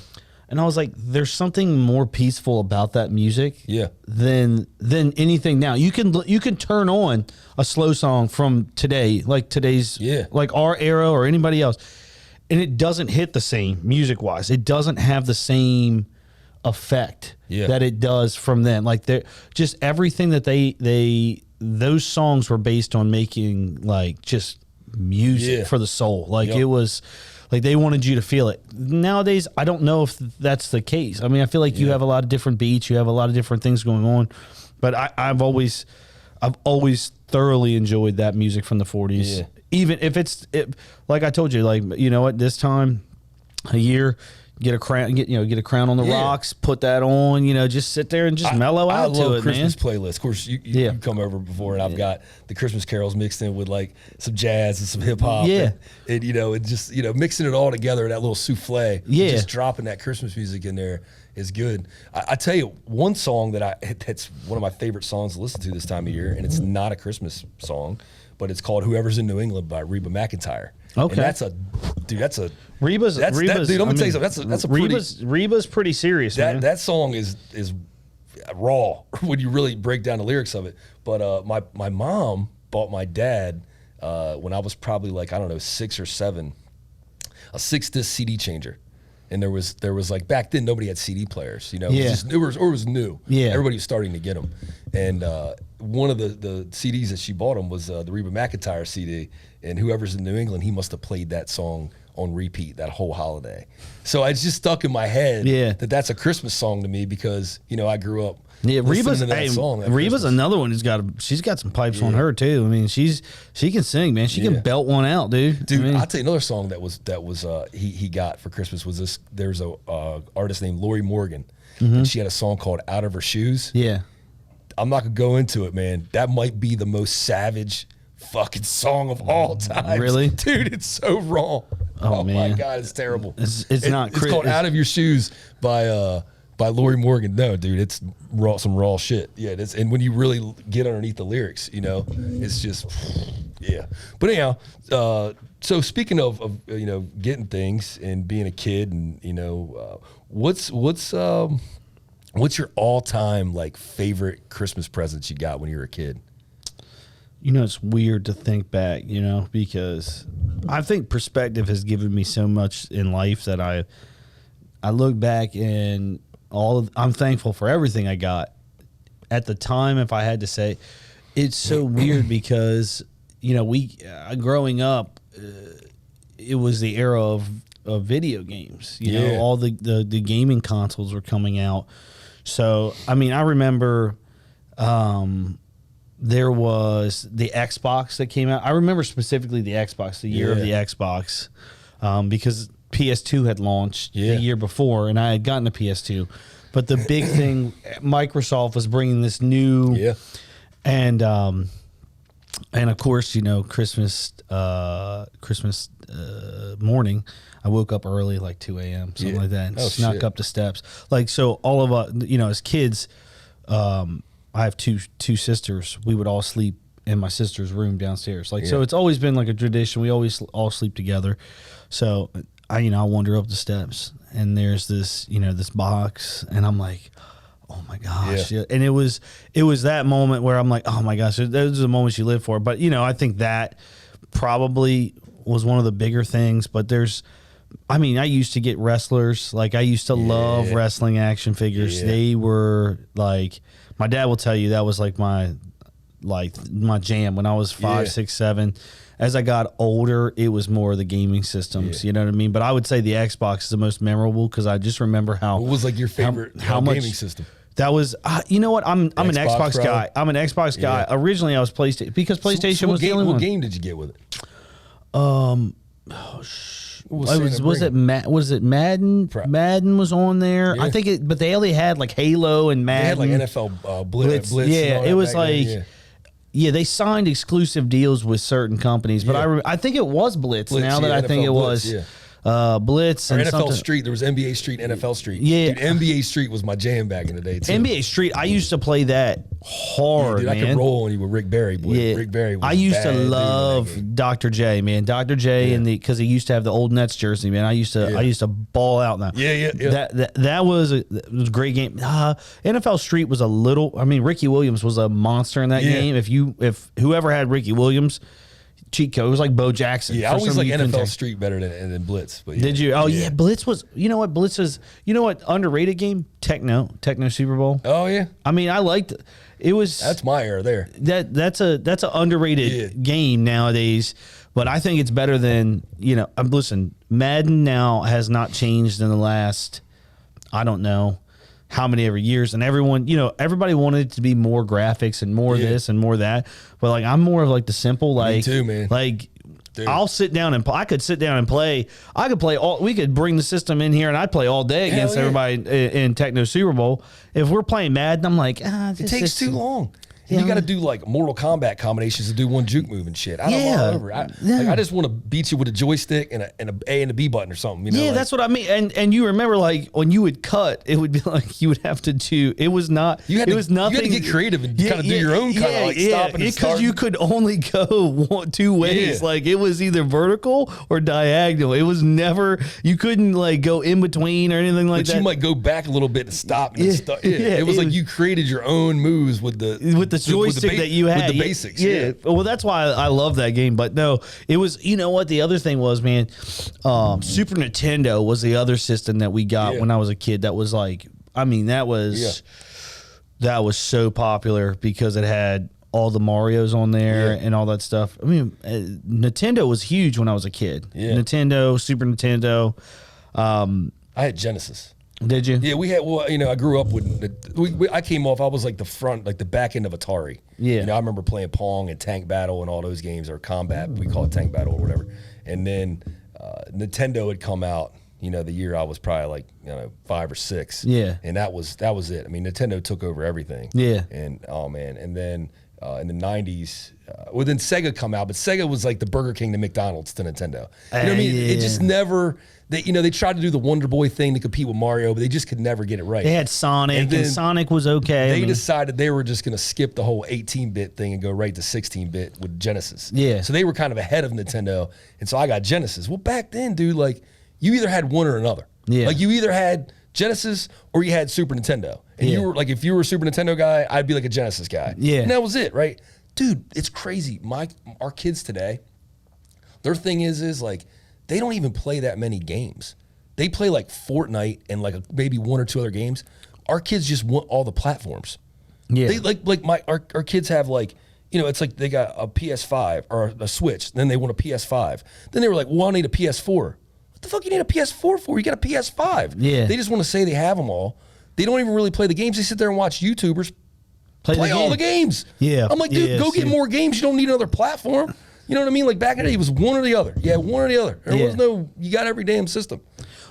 S1: And I was like, there's something more peaceful about that music.
S2: Yeah.
S1: Than anything now. You can turn on a slow song from today, like today's, like our era or anybody else, and it doesn't hit the same music wise. It doesn't have the same effect that it does from then. Like they're just everything that those songs were based on making like just music for the soul. Like it was like they wanted you to feel it. Nowadays, I don't know if that's the case. I mean, I feel like you have a lot of different beats, you have a lot of different things going on, but I've always thoroughly enjoyed that music from the 40s. Even if like I told you, like, you know what, this time a year, get a crown on the rocks, put that on, just sit there and just mellow out to it, man. I love
S2: Christmas playlists. Of course, you come over before, and I've got the Christmas carols mixed in with like some jazz and some hip hop, and just mixing it all together, that little souffle, just dropping that Christmas music in there is good. I tell you, one song that's one of my favorite songs to listen to this time of year, and it's not a Christmas song, but it's called "Whoever's in New England" by Reba McEntire.
S1: Okay,
S2: and that's a dude.
S1: Reba's.
S2: Dude, let me tell you something. That's a
S1: Reba's pretty serious. Man.
S2: That song is raw when you really break down the lyrics of it. But my mom bought my dad when I was probably like, I don't know, 6 or 7, a 6-disc CD changer. And there was like, back then nobody had CD players, it was new. Yeah, everybody was starting to get them. And one of the CDs that she bought him was the Reba McEntire CD. And Whoever's in New England, he must have played that song on repeat that whole holiday. So it's just stuck in my head that that's a Christmas song to me because I grew up. Yeah,
S1: Reba's
S2: to that song.
S1: Reba's another one she's got some pipes on her too. I mean, she can sing, man. She can belt one out, dude.
S2: Dude, I'll tell you another song that was he got for Christmas was this. There's a artist named Lori Morgan, and she had a song called "Out of Her Shoes."
S1: Yeah,
S2: I'm not gonna go into it, man. That might be the most savage fucking song of all time.
S1: Really,
S2: dude, it's so wrong. Oh
S1: man.
S2: my God, it's terrible.
S1: It's not.
S2: It's called "Out of Your Shoes" by Lori Morgan. No, dude, it's some raw shit. Yeah, and when you really get underneath the lyrics, it's just, yeah. But anyhow, so speaking of getting things and being a kid, and what's your all-time like favorite Christmas presents you got when you were a kid?
S1: It's weird to think back, because I think perspective has given me so much in life that I look back and I'm thankful for everything I got. At the time, if I had to say, it's so weird because, growing up, it was the era of video games. All the gaming consoles were coming out. So, I mean, I remember there was the Xbox that came out. I remember specifically the Xbox, the year of the Xbox, because PS2 had launched the year before, and I had gotten a PS2. But the big thing, Microsoft was bringing this new, and of course, Christmas morning, I woke up early, like 2 a.m., something like that, and snuck up the steps. Like, so all of us, as kids, I have two sisters. We would all sleep in my sister's room downstairs. So it's always been like a tradition. We always all sleep together. So I wander up the steps, and there's this, this box, and I'm like, oh my gosh. Yeah. And it was that moment where I'm like, oh my gosh, those are the moments you live for. But, I think that probably was one of the bigger things. But I used to get wrestlers. Like, I used to love wrestling action figures. They were like, my dad will tell you that was like my jam when I was 5, 6, 7. As I got older, it was more of the gaming systems. You know what I mean? But I would say the Xbox is the most memorable because I just remember how.
S2: What was like your favorite
S1: how much
S2: gaming system?
S1: That was, you know what? I'm an Xbox guy. I'm an Xbox guy. Originally, I was PlayStation because PlayStation was the only one.
S2: What game did you get with it?
S1: Was it Madden? Madden was on there. I think but they only had like Halo and Madden.
S2: They had like NFL Blitz.
S1: Yeah, it was like. Yeah, they signed exclusive deals with certain companies, but I think it was Blitz now that I think it was. Blitz and
S2: NFL
S1: something.
S2: Street. There was NBA Street, NFL Street.
S1: Yeah,
S2: dude, NBA Street was my jam back in the day too.
S1: NBA Street, I used to play that hard,
S2: dude,
S1: man.
S2: I could roll on you with Rick Barry. Boy.
S1: Yeah,
S2: Rick Barry. Was
S1: I used to love Dr. J, man. Dr. J, and because he used to have the old Nets jersey, man. I used to ball out now.
S2: Yeah.
S1: That was a great game. NFL Street was a little. I mean, Ricky Williams was a monster in that game. If whoever had Ricky Williams. Cheat code. It was like Bo Jackson.
S2: Yeah, I always like NFL Street better than Blitz. But
S1: did you? Oh yeah, Blitz was. You know what? Blitz was. You know what? Underrated game. Techno Super Bowl.
S2: Oh yeah.
S1: I mean, I liked it. It was.
S2: That's my era there.
S1: That's an underrated game nowadays. But I think it's better than Listen, Madden now has not changed in the last. I don't know how many ever years, and everyone, everybody wanted it to be more graphics and more this and more that, but like I'm more of like the simple, like
S2: me too, man.
S1: Like
S2: Dude.
S1: I'll sit down and I could sit down and play. I could play we could bring the system in here and I'd play all day against everybody in Techno Super Bowl. If we're playing Madden, I'm like,
S2: it takes too long. You got to do like Mortal Kombat combinations to do one juke move and shit. I don't know. I just want to beat you with a joystick and a A and a B button or something.
S1: Yeah, that's what I mean. And you remember like when you would cut, it would be like you would have to do. It was not. It was nothing.
S2: You had to get creative and kind of do your own kind of like stopping and starting.
S1: Because you could only go two ways. Like it was either vertical or diagonal. It was never. You couldn't like go in between or anything like that.
S2: But you might go back a little bit to stop and start. It was like you created your own moves with the
S1: joystick that you had.
S2: With the basics.
S1: Yeah. Well, that's why I love that game. But no, it was, you know what? The other thing was, man, Super Nintendo was the other system that we got when I was a kid. That was like, I mean, that was so popular because it had all the Marios on there and all that stuff. I mean, Nintendo was huge when I was a kid. Yeah. Nintendo, Super Nintendo.
S2: I had Genesis.
S1: Did you?
S2: Yeah, we had. Well, I grew up with. I came off. I was like the back end of Atari.
S1: Yeah.
S2: I remember playing Pong and Tank Battle and all those games, or Combat. We call it Tank Battle or whatever. And then Nintendo had come out. The year I was probably like 5 or 6.
S1: Yeah.
S2: And that was it. I mean, Nintendo took over everything.
S1: Yeah.
S2: And oh man, and then in the 90s. Well, then Sega come out, but Sega was like the Burger King to McDonald's to Nintendo. You know what I mean? It just never. They tried to do the Wonder Boy thing to compete with Mario, but they just could never get it right.
S1: They had Sonic, and Sonic was okay.
S2: They decided they were just going to skip the whole 18-bit thing and go right to 16-bit with Genesis.
S1: Yeah.
S2: So they were kind of ahead of Nintendo, and so I got Genesis. Well, back then, dude, like you either had one or another.
S1: Yeah.
S2: Like you either had Genesis or you had Super Nintendo, and you were like, if you were a Super Nintendo guy, I'd be like a Genesis guy.
S1: Yeah.
S2: And that was it, right? Dude, it's crazy. Our kids today, their thing is like they don't even play that many games. They play like Fortnite and like maybe one or two other games. Our kids just want all the platforms.
S1: Yeah.
S2: They our kids have like, you know, it's like they got a PS5 or a Switch, then they want a PS5. Then they were like, well, I need a PS4. What the fuck you need a PS4 for? You got a PS5.
S1: Yeah.
S2: They just want to say they have them all. They don't even really play the games. They sit there and watch YouTubers play all the games.
S1: Yeah.
S2: I'm like, dude, go get more games. You don't need another platform. You know what I mean? Like back in the day, it was one or the other. Yeah, one or the other. There was no, you got every damn system.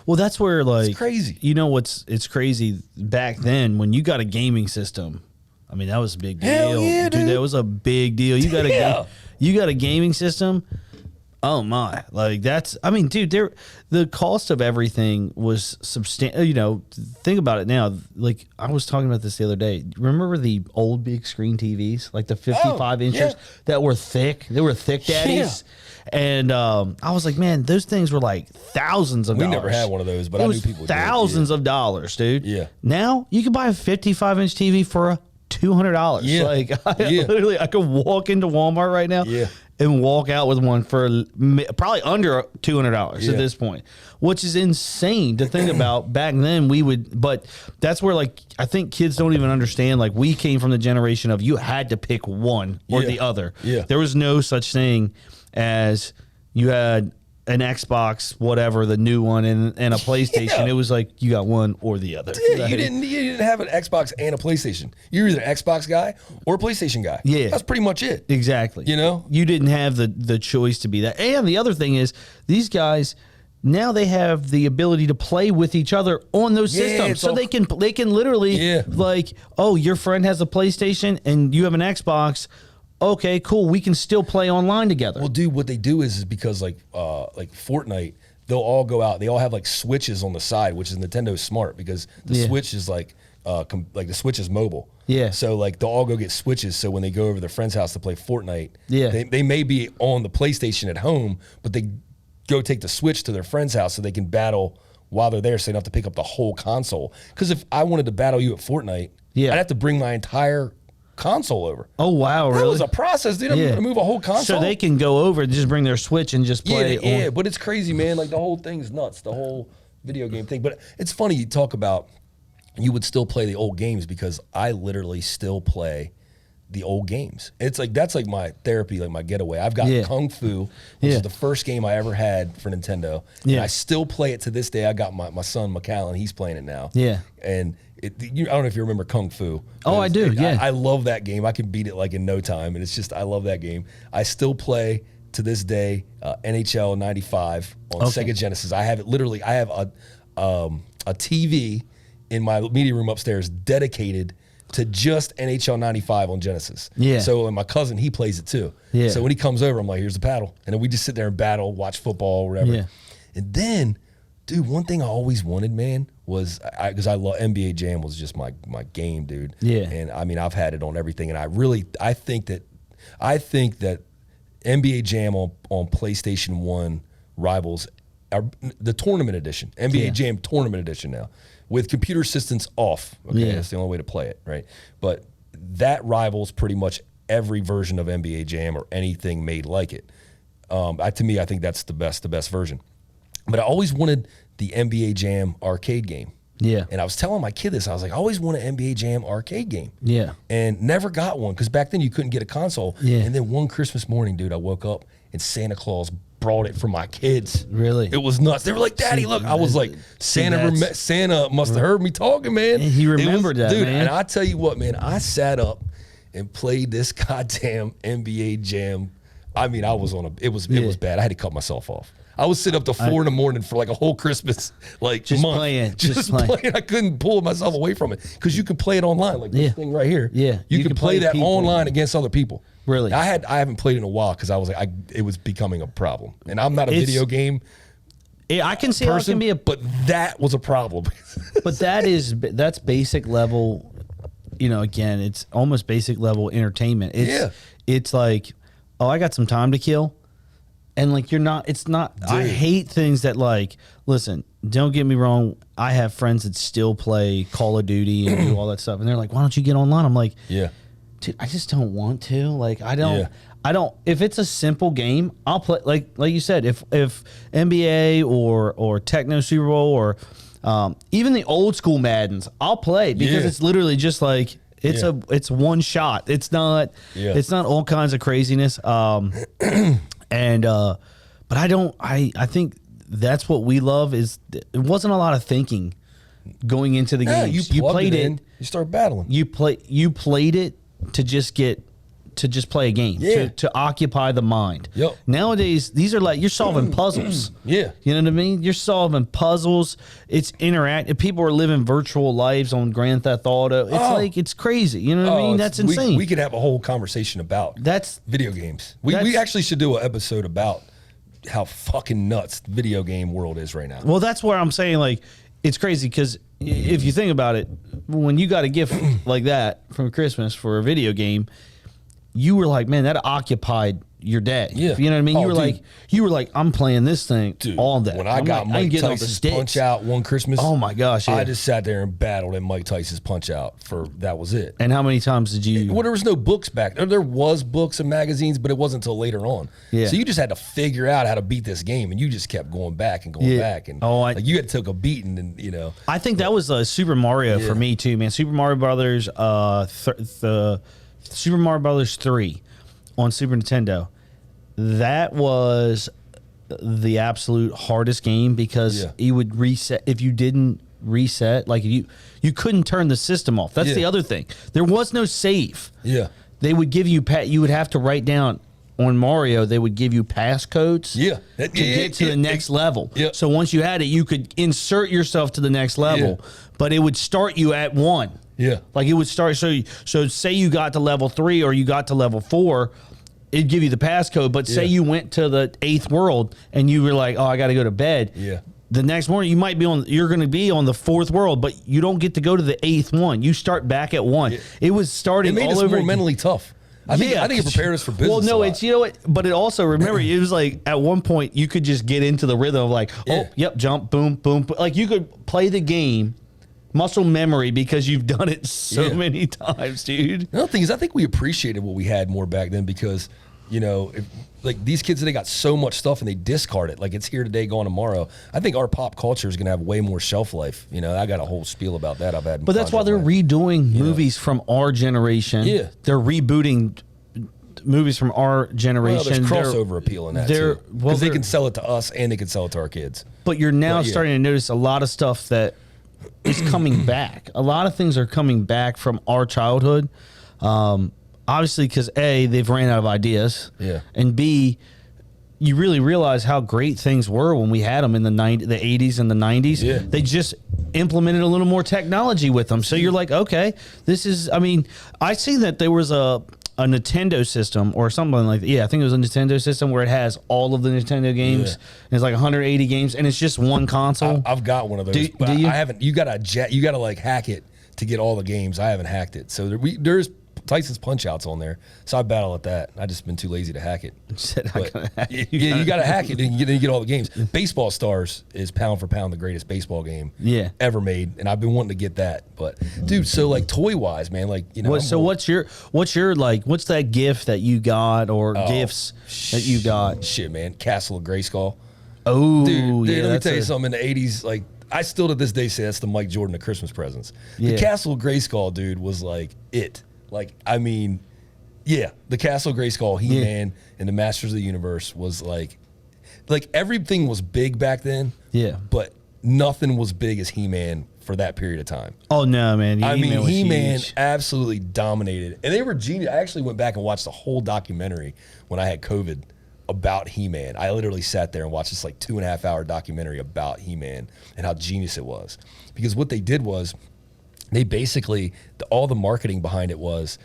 S1: Well, that's where like
S2: it's crazy.
S1: You know it's crazy back then when you got a gaming system. I mean, that was a big deal.
S2: Hell yeah, dude.
S1: That was a big deal. You got a gaming system. Oh my! Like that's. I mean, dude, the cost of everything was substantial. You know, think about it now. Like I was talking about this the other day. Remember the old big screen TVs, like the 55 inches that were thick. They were thick daddies. Yeah. And I was like, man, those things were like thousands of dollars.
S2: We never had one of those, but I knew people
S1: thousands of dollars, dude.
S2: Yeah.
S1: Now you can buy a 55-inch TV for $200.
S2: Yeah.
S1: Like literally, I could walk into Walmart right now.
S2: Yeah.
S1: And walk out with one for probably under $200 at this point, which is insane to think about. Back then, but that's where like I think kids don't even understand. Like we came from the generation of you had to pick one or the other.
S2: Yeah.
S1: There was no such thing as you had an Xbox, whatever, the new one, and a PlayStation. Yeah. It was like you got one or the other.
S2: Yeah, right? you didn't have an Xbox and a PlayStation. You're either an Xbox guy or a PlayStation guy.
S1: Yeah.
S2: That's pretty much it.
S1: Exactly.
S2: You know?
S1: You didn't have the choice to be that. And the other thing is these guys now they have the ability to play with each other on those systems. So they can literally like, oh, your friend has a PlayStation and you have an Xbox. Okay, cool. We can still play online together.
S2: Well, dude, what they do is because like Fortnite, they'll all go out. They all have like switches on the side, which is Nintendo's smart because the Switch is like the Switch is mobile.
S1: Yeah.
S2: So like they'll all go get switches. So when they go over to their friend's house to play Fortnite, they may be on the PlayStation at home, but they go take the Switch to their friend's house so they can battle while they're there, so they don't have to pick up the whole console. Because if I wanted to battle you at Fortnite, I'd have to bring my entire console over.
S1: Oh wow, really?
S2: That was a process, dude. I'm gonna move a whole console.
S1: So they can go over and just bring their Switch and just play.
S2: Yeah, but it's crazy, man. Like the whole thing's nuts, the whole video game thing. But it's funny you talk about you would still play the old games because I literally still play the old games. It's like that's like my therapy, like my getaway. I've got Kung Fu, which is the first game I ever had for Nintendo. And I still play it to this day. I got my son McAllen, he's playing it now.
S1: Yeah.
S2: And I don't know if you remember Kung Fu.
S1: Oh, I do.
S2: I love that game. I can beat it like in no time, and it's just I love that game. I still play to this day NHL '95 on Sega Genesis. I have it literally. I have a TV in my media room upstairs dedicated to just NHL '95 on Genesis.
S1: Yeah.
S2: So and my cousin he plays it too.
S1: Yeah.
S2: So when he comes over, I'm like, here's the paddle, and then we just sit there and battle, watch football, or whatever.
S1: Yeah.
S2: And then, dude, one thing I always wanted, man, was because I love NBA Jam was just my game, dude.
S1: Yeah.
S2: And I mean, I've had it on everything, and I think that NBA Jam on PlayStation 1 rivals the tournament edition, NBA Jam tournament edition now, with computer assistance off. Okay, that's the only way to play it, right? But that rivals pretty much every version of NBA Jam or anything made like it. To me, I think that's the best version. But I always wanted the NBA Jam arcade game.
S1: Yeah.
S2: And I was telling my kid this. I was like, I always want an NBA Jam arcade game.
S1: Yeah.
S2: And never got one because back then you couldn't get a console.
S1: Yeah.
S2: And then one Christmas morning, dude, I woke up and Santa Claus brought it for my kids.
S1: Really?
S2: It was nuts. They were like, Daddy, look. I was like, Santa must have heard me talking, man.
S1: And he remembered that,
S2: dude,
S1: man.
S2: And I tell you what, man, I sat up and played this goddamn NBA Jam. I mean, I was it was bad. I had to cut myself off. I was sitting up to 4 in the morning for like a whole Christmas
S1: Just
S2: month.
S1: playing,
S2: Just
S1: just playing.
S2: playing. I couldn't pull myself away from it because you could play it online, like
S1: Yeah.
S2: this thing right here.
S1: Yeah.
S2: you
S1: You
S2: can
S1: can
S2: play
S1: play
S2: that
S1: people.
S2: online against other people.
S1: Really?
S2: I haven't played in a while because I was like, it was becoming a problem, and I'm not a
S1: It's-
S2: video game
S1: I can see how it
S2: person,
S1: can be
S2: but that was a problem.
S1: but that's basic level. Again, it's almost basic level entertainment. It's like, oh, I got some time to kill, and like it's not. I
S2: Dude.
S1: hate things that like. Listen, don't get me wrong. I have friends that still play Call of Duty and do all that stuff, and they're like, "Why don't you get online?" I'm like,
S2: Yeah.
S1: dude, I just don't want to. Like, I don't.
S2: Yeah.
S1: I don't. If it's a simple game, I'll play. Like you said, if NBA or Techno Super Bowl or even the old school Maddens, I'll play because
S2: Yeah.
S1: it's literally just like it's one shot. It's not.
S2: Yeah.
S1: It's not all kinds of craziness. But I don't. I think that's what we love. Is it wasn't a lot of thinking going into the
S2: Yeah,
S1: games.
S2: you
S1: played
S2: it
S1: it.
S2: in, you start battling.
S1: You played it to just play a game,
S2: Yeah.
S1: to occupy the mind.
S2: Yep.
S1: Nowadays, these are like you're solving puzzles.
S2: Yeah.
S1: You know what I mean? You're solving puzzles. It's interactive. People are living virtual lives on Grand Theft Auto. It's like it's crazy. You know what I mean? That's insane.
S2: We could have a whole conversation about
S1: That's
S2: video games. We
S1: That's-
S2: actually should do an episode about how fucking nuts the video game world is right now.
S1: well, that's where I'm saying like it's crazy because if you think about it, when you got a gift like that from Christmas for a video game, you were like, man, that occupied your day.
S2: Yeah.
S1: You know what I mean?
S2: Oh,
S1: you were like, I'm playing this thing
S2: Dude,
S1: all day.
S2: when I
S1: I'm
S2: got
S1: like,
S2: Mike
S1: getting off the
S2: Tyson's
S1: sticks.
S2: Punch Out one Christmas,
S1: Oh my gosh, yeah.
S2: I just sat there and battled at Mike Tyson's Punch Out for that was it.
S1: And how many times did you?
S2: Well, there was no books back there. There was books and magazines, but it wasn't until later on.
S1: Yeah.
S2: So you just had to figure out how to beat this game, and you just kept going back and going
S1: Yeah.
S2: back, and
S1: Oh,
S2: you had to take a beating, and
S1: I think that was Super Mario
S2: Yeah.
S1: for me too, man. Super Mario Brothers, the Super Mario Brothers 3 on Super Nintendo. That was the absolute hardest game because
S2: Yeah.
S1: you would reset if you didn't reset. Like you couldn't turn the system off. That's
S2: Yeah.
S1: the other thing. There was no save.
S2: yeah.
S1: They would give you you would have to write down on Mario. They would give you passcodes.
S2: Yeah.
S1: To get to the next level.
S2: Yeah.
S1: So once you had it, you could insert yourself to the next level, but it would start you at 1.
S2: Yeah.
S1: Like it would start. So say you got to level 3 or you got to level 4, it'd give you the passcode. But say
S2: Yeah.
S1: you went to the 8th world and you were like, oh, I got to go to bed.
S2: Yeah.
S1: The next morning you're going to be on the 4th world, but you don't get to go to the 8th one. You start back at 1.
S2: Yeah.
S1: It was starting
S2: It made
S1: all
S2: us
S1: over
S2: more
S1: again.
S2: mentally tough. I think it prepared us for business.
S1: Well, no,
S2: a lot.
S1: it's what, but it also remember it was like at one point you could just get into the rhythm of like,
S2: Yeah.
S1: oh, yep, jump, boom, boom, like you could play the game, muscle memory because you've done it so
S2: Yeah.
S1: many times, dude.
S2: Another thing is, I think we appreciated what we had more back then because, like these kids, they got so much stuff and they discard it. Like it's here today, gone tomorrow. I think our pop culture is going to have way more shelf life. I got a whole spiel about that. I've had,
S1: But that's why they're redoing movies from our generation.
S2: Yeah.
S1: They're rebooting movies from our
S2: Well,
S1: generation.
S2: there's
S1: They're-
S2: crossover appeal in that
S1: they're-
S2: too,
S1: well,
S2: because they
S1: they're-
S2: can sell it to us and they can sell it to our kids.
S1: But you're now
S2: But, yeah.
S1: starting to notice a lot of stuff that is coming back. A lot of things are coming back from our childhood. Obviously, because A, they've ran out of ideas.
S2: Yeah.
S1: And B, you really realize how great things were when we had them in the 80s and the 90s.
S2: Yeah.
S1: They just implemented a little more technology with them. So you're like, okay, this is, I see that there was a Nintendo system or something like that. Yeah, I think it was a Nintendo system where it has all of the Nintendo games.
S2: Yeah.
S1: And it's like 180 games and it's just one console.
S2: I've got one of those,
S1: Do
S2: but
S1: you?
S2: I haven't. You got to like hack it to get all the games. I haven't hacked it, so there's Tyson's Punch Outs on there. So I battle at that. I just been too lazy to hack it.
S1: Said I
S2: But
S1: gotta hack it.
S2: you got to hack it, and you get all the games. Baseball Stars is pound for pound the greatest baseball game
S1: Yeah.
S2: ever made, and I've been wanting to get that. But dude, so like toy wise, man, like
S1: So what's your like what's that gift that you got or gifts that you got?
S2: Shit, man, Castle of Grayskull.
S1: Oh,
S2: Dude,
S1: yeah.
S2: let me
S1: that's
S2: tell you something. In the 80s, like, I still to this day say that's the Mike Jordan of Christmas presents.
S1: Yeah.
S2: The Castle of Grayskull, dude, was like it. Like, yeah, the Castle of Grayskull, He-Man, and the Masters of the Universe was like everything was big back then.
S1: Yeah.
S2: But nothing was big as He-Man for that period of time.
S1: Oh no, man!
S2: He-Man
S1: was huge.
S2: absolutely dominated, and they were genius. I actually went back and watched the whole documentary when I had COVID about He-Man. I literally sat there and watched this like 2.5 hour documentary about He-Man and how genius it was. Because what they did was they basically, all the marketing behind it was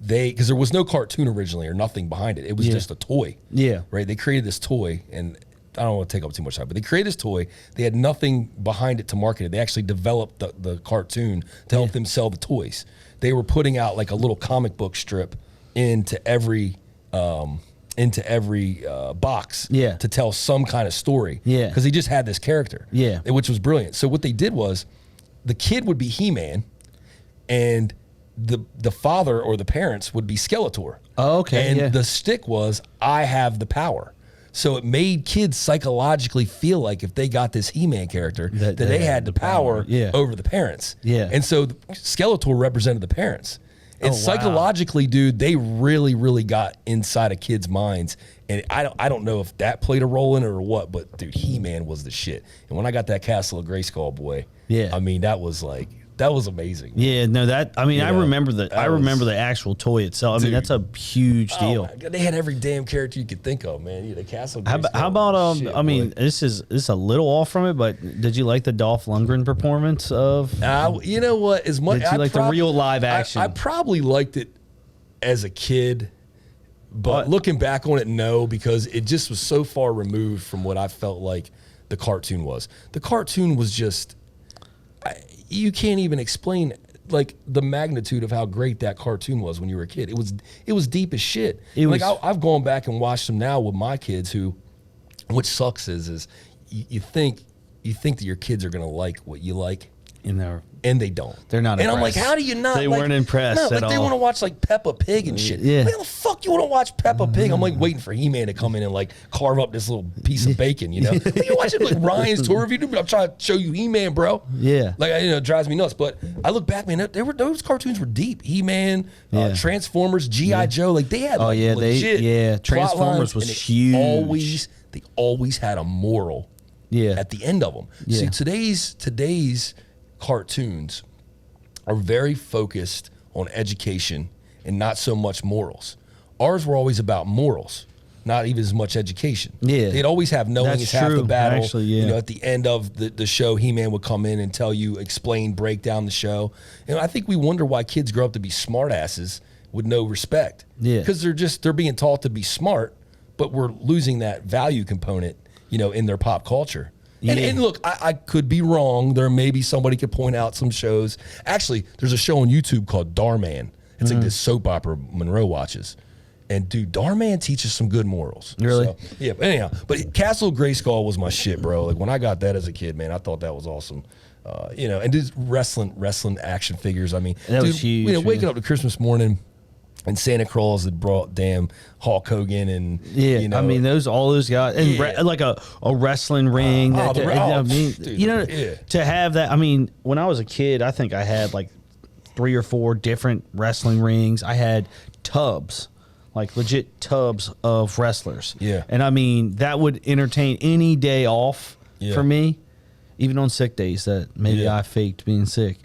S2: because there was no cartoon originally or nothing behind it. It was just a toy.
S1: Yeah.
S2: Right? They created this toy, and I don't want to take up too much time, but they created this toy. They had nothing behind it to market it. They actually developed the cartoon to help them sell the toys. They were putting out like a little comic book strip into every box to tell some kind of story.
S1: Yeah.
S2: Because he just had this character.
S1: Yeah.
S2: Which was brilliant. So what they did was the kid would be He-Man and the father or the parents would be Skeletor.
S1: Oh, okay.
S2: And
S1: yeah.
S2: the stick was, I have the power. So it made kids psychologically feel like if they got this He-Man character, that they had the power over the parents.
S1: Yeah.
S2: And so Skeletor represented the parents. And
S1: wow.
S2: psychologically, dude, they really, really got inside of kids' minds. And I don't know if that played a role in it or what, but dude, He-Man was the shit. And when I got that Castle of Grayskull, boy, I mean, that was amazing.
S1: Yeah, no, I remember the actual toy itself. I mean, that's a huge deal.
S2: My God, they had every damn character you could think of, man. The Castle of Grayskull.
S1: How about
S2: shit,
S1: I mean, this is a little off from it, but did you like the Dolph Lundgren performance of?
S2: You know what? As much
S1: did you like the real live action?
S2: I probably liked it as a kid, but looking back on it, no, because it just was so far removed from what I felt like the cartoon was. The cartoon was just, you can't even explain like the magnitude of how great that cartoon was when you were a kid. It was deep as shit. I've gone back and watched them now with my kids which sucks is you think that your kids are gonna like what you like. And they don't.
S1: They're not.
S2: And
S1: impressed.
S2: I'm like, how do you not?
S1: They weren't impressed at all.
S2: They want to watch like Peppa Pig and shit.
S1: Yeah.
S2: Like, how the fuck you want to watch Peppa Pig? I'm like waiting for He-Man to come in and like carve up this little piece of bacon. You know, like, you're watching like Ryan's tour review. I'm trying to show you He-Man, bro.
S1: Yeah.
S2: Like it drives me nuts. But I look back, man. Those cartoons were deep. He-Man, Transformers, GI Joe. Like they had. Like, legit
S1: Transformers was huge.
S2: They always had a moral.
S1: Yeah.
S2: At the end of them. See, today's cartoons are very focused on education and not so much morals. Ours were always about morals, not even as much education.
S1: Yeah.
S2: They'd always have knowing is half the battle.
S1: Actually, yeah.
S2: You know, at the end of the show, He-Man would come in and tell you, explain, break down the show. And I think we wonder why kids grow up to be smartasses with no respect.
S1: Yeah.
S2: Because they're being taught to be smart, but we're losing that value component, you know, in their pop culture. And look, I could be wrong. There maybe somebody could point out some shows. Actually, there's a show on YouTube called Darman. It's like this soap opera Monroe watches. And dude, Darman teaches some good morals.
S1: Really?
S2: So, yeah, but anyhow. But Castle of Grayskull was my shit, bro. Like when I got that as a kid, man, I thought that was awesome. You know, and just wrestling action figures. I mean,
S1: that was huge.
S2: You know, waking up to Christmas morning and Santa Claus had brought damn Hulk Hogan and you know,
S1: I mean all those guys and like a wrestling ring. To have that. I mean, when I was a kid, I think I had like 3 or 4 different wrestling rings. I had tubs, like legit tubs of wrestlers.
S2: Yeah,
S1: and I mean that would entertain any day off for me, even on sick days that maybe I faked being sick.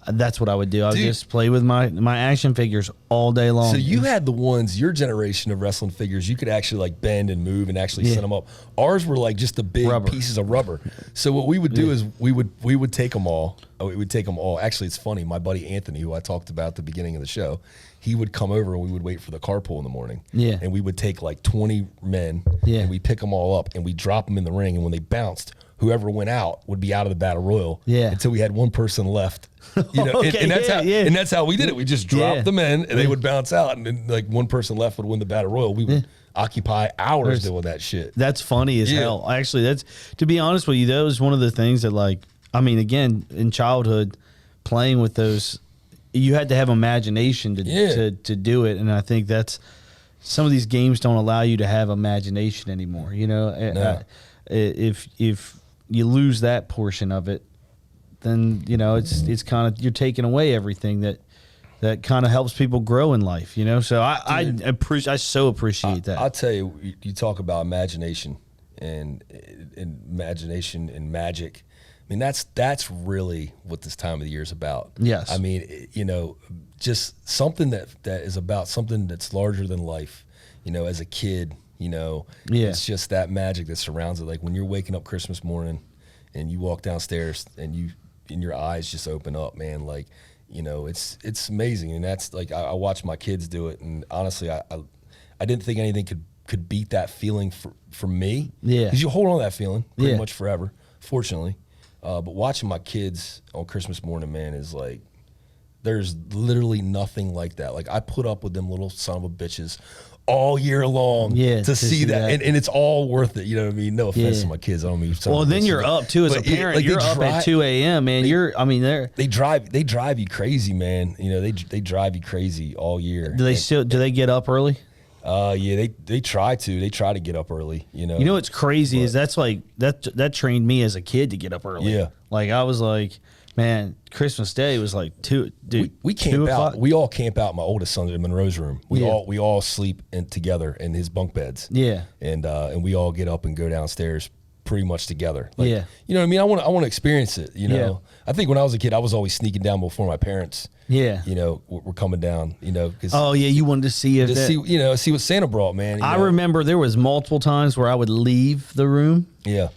S1: That's what I would do. I would just play with my action figures all day long.
S2: So you had the ones, your generation of wrestling figures, you could actually like bend and move and actually set them up. Ours were like just the big pieces of rubber. So what we would do is we would take them all. We would take them all. Actually, it's funny. My buddy Anthony, who I talked about at the beginning of the show, he would come over and we would wait for the carpool in the morning.
S1: Yeah.
S2: And we would take like 20 men and we pick them all up and we drop them in the ring. And when they bounced, whoever went out would be out of the battle royal until we had one person left. You know, and that's how we did it. We just dropped them in and they would bounce out, and then like one person left would win the battle royal. We would occupy hours doing that shit.
S1: That's funny as hell. Actually, that's, to be honest with you, that was one of the things that, like, I mean, again, in childhood, playing with those, you had to have imagination to do it, and I think that's, some of these games don't allow you to have imagination anymore. You know, if you lose that portion of it, then you know it's kind of, you're taking away everything that kind of helps people grow in life. You know, so I so appreciate that.
S2: I'll tell you, you talk about imagination and imagination and magic. I mean, that's really what this time of the year is about.
S1: Yes.
S2: I mean, you know, just something that is about something that's larger than life. You know, as a kid, You know,
S1: Yeah.
S2: it's just that magic that surrounds it. Like when you're waking up Christmas morning and you walk downstairs and your eyes just open up, man. Like, you know, it's amazing. And that's like I watch my kids do it, and honestly, I didn't think anything could beat that feeling for me.
S1: Yeah.
S2: Because you hold on to that feeling pretty
S1: Yeah.
S2: much forever, fortunately. But watching my kids on Christmas morning, man, is like, there's literally nothing like that. Like I put up with them little son of a bitches all year long to see that. And it's all worth it. You know what I mean? No offense to my kids. I don't mean.
S1: Well, then you're up too as a parent. Like you're up at 2 a.m. man. They
S2: drive you crazy, man. You know, they drive you crazy all year.
S1: Do they get up early?
S2: Yeah, they try to get up early. You know
S1: what's crazy is that's like that trained me as a kid to get up early.
S2: Yeah,
S1: like I was like, man, Christmas Day was like 2. Dude,
S2: we camp out. We all camp out. My oldest son in Monroe's room. We all sleep together in his bunk beds.
S1: Yeah,
S2: and we all get up and go downstairs pretty much together. Like,
S1: yeah,
S2: you know what I mean. I want to experience it. You know, I think when I was a kid, I was always sneaking down before my parents.
S1: Yeah,
S2: you know, were coming down. You know, because
S1: you wanted to see
S2: see what Santa brought, man.
S1: I remember there was multiple times where I would leave the room.
S2: Yeah.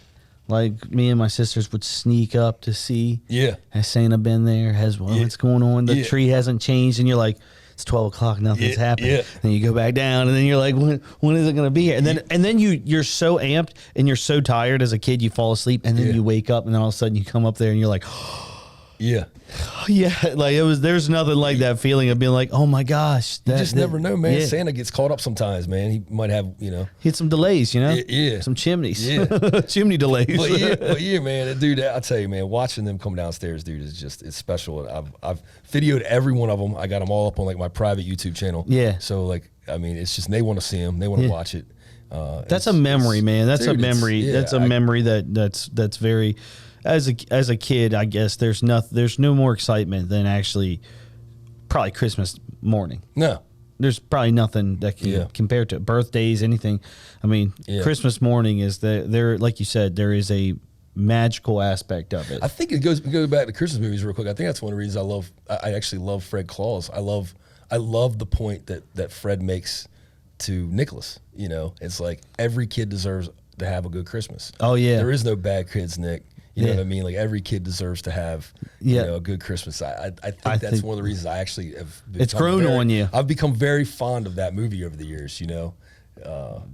S1: Like me and my sisters would sneak up to see.
S2: Yeah.
S1: Has Santa been there? What's going on? The tree hasn't changed, and you're like, it's 12 o'clock, nothing's happened.
S2: Yeah.
S1: And you go back down, and then you're like, when is it going to be here? And then you're so amped and you're so tired as a kid, you fall asleep, and then you wake up, and then all of a sudden you come up there and you're like,
S2: yeah.
S1: Yeah, like there's nothing like that feeling of being like, oh my gosh.
S2: You just never know, man. Yeah. Santa gets caught up sometimes, man. He might have, you know.
S1: Hit some delays, you know?
S2: Yeah.
S1: Some chimneys.
S2: Yeah.
S1: Chimney delays.
S2: But yeah, man. Dude, I'll tell you, man, watching them come downstairs, dude, it's special. I've videoed every one of them. I got them all up on like my private YouTube channel.
S1: Yeah.
S2: So like, I mean, it's just, they want to see them. They want to watch it.
S1: That's a memory, man. That's a memory. That's a memory that's very... As a kid, I guess there's no more excitement than actually probably Christmas morning.
S2: No,
S1: there's probably nothing that can compare to birthdays, anything. I mean, Christmas morning is there, like you said, there is a magical aspect of it.
S2: I think it goes back to Christmas movies real quick. I think that's one of the reasons I actually love Fred Claus. I love the point that Fred makes to Nicholas. You know, it's like every kid deserves to have a good Christmas.
S1: Oh yeah,
S2: there is no bad kids, Nick. You know what I mean? Like every kid deserves to have a good Christmas. I think that's one of the reasons I actually have.
S1: It's grown on you.
S2: I've become very fond of that movie over the years. You know,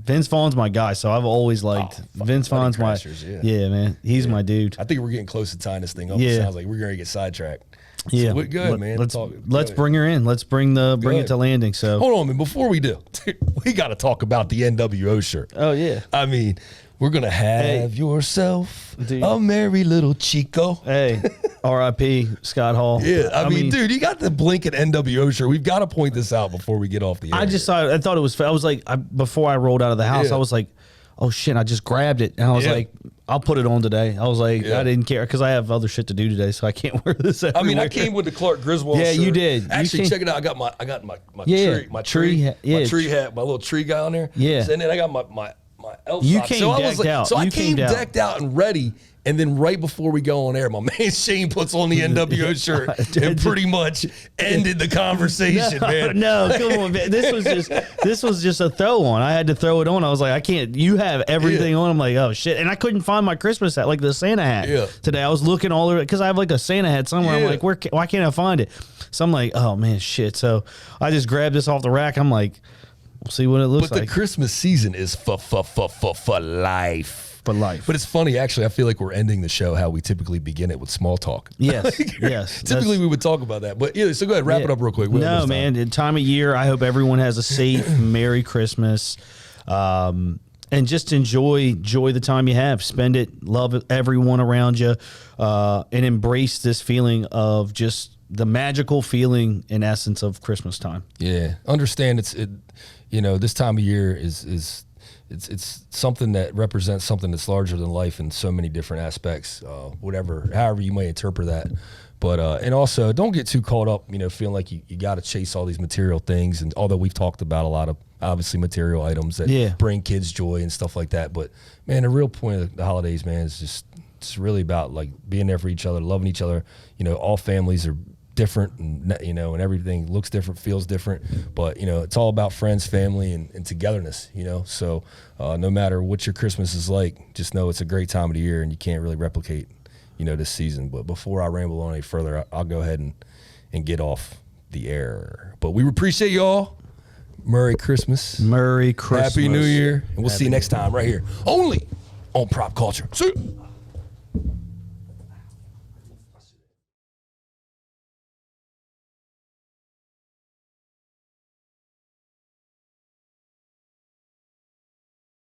S1: Vince Vaughn's my guy, so I've always liked Vince Vaughn's my. Yeah, man, he's my dude.
S2: I think we're getting close to tying this thing up. Yeah. It sounds like we're going to get sidetracked.
S1: Yeah,
S2: so good, man.
S1: Let's bring her in. Let's bring it to landing. So
S2: hold on, man. Before we do, we got to talk about the NWO shirt.
S1: Oh yeah.
S2: I mean, we're gonna have yourself a merry little Chico.
S1: Hey, R.I.P. Scott Hall.
S2: Yeah, I mean, dude, you got the blinking NWO shirt. We've got to point this out before we get off the air.
S1: I thought it was. I was like, before I rolled out of the house, I was like, oh shit, I just grabbed it, and I was like, I'll put it on today. I was like, I didn't care because I have other shit to do today, so I can't wear this everywhere.
S2: I mean, I came with the Clark Griswold shirt.
S1: You did.
S2: Actually, check it out. I got my tree hat, my little tree guy on there.
S1: Yeah.
S2: And then I got my elf
S1: you
S2: sock.
S1: came decked out.
S2: So I came decked out and ready. And then right before we go on air, my man Shane puts on the NWO shirt and pretty much ended the conversation, man.
S1: No, come on, man. This was just a throw on. I had to throw it on. I was like, I can't. You have everything on. I'm like, oh shit. And I couldn't find my Christmas hat, like the Santa hat. Today I was looking all over because I have like a Santa hat somewhere. I'm like, why can't I find it? So I'm like, oh man, shit. So I just grabbed this off the rack. I'm like, we'll see what it looks like.
S2: But the Christmas season is for life.
S1: For life.
S2: But it's funny, actually, I feel like we're ending the show how we typically begin it with small talk.
S1: Yes, yes.
S2: Typically we would talk about that. But yeah, so go ahead, wrap it up real quick.
S1: No, man, the time of year, I hope everyone has a safe, Merry Christmas. And just enjoy the time you have. Spend it, love everyone around you, and embrace this feeling of just the magical feeling in essence of Christmas time.
S2: Yeah. Understand this time of year is it's something that represents something that's larger than life in so many different aspects, however you may interpret that. But and also don't get too caught up, feeling like you got to chase all these material things. And although we've talked about a lot of obviously material items that bring kids joy and stuff like that, but man, the real point of the holidays, man, is just it's really about like being there for each other, loving each other. All families are different, and you know, and everything looks different, feels different. But you know, it's all about friends, family, and togetherness. You know, so no matter what your Christmas is like, just know it's a great time of the year, and you can't really replicate, you know, this season. But before I ramble on any further, I'll go ahead and get off the air. But we appreciate y'all. Merry Christmas.
S1: Merry Christmas.
S2: Happy New Year. And we'll see you next time right here. Only on Prop Culture. See you.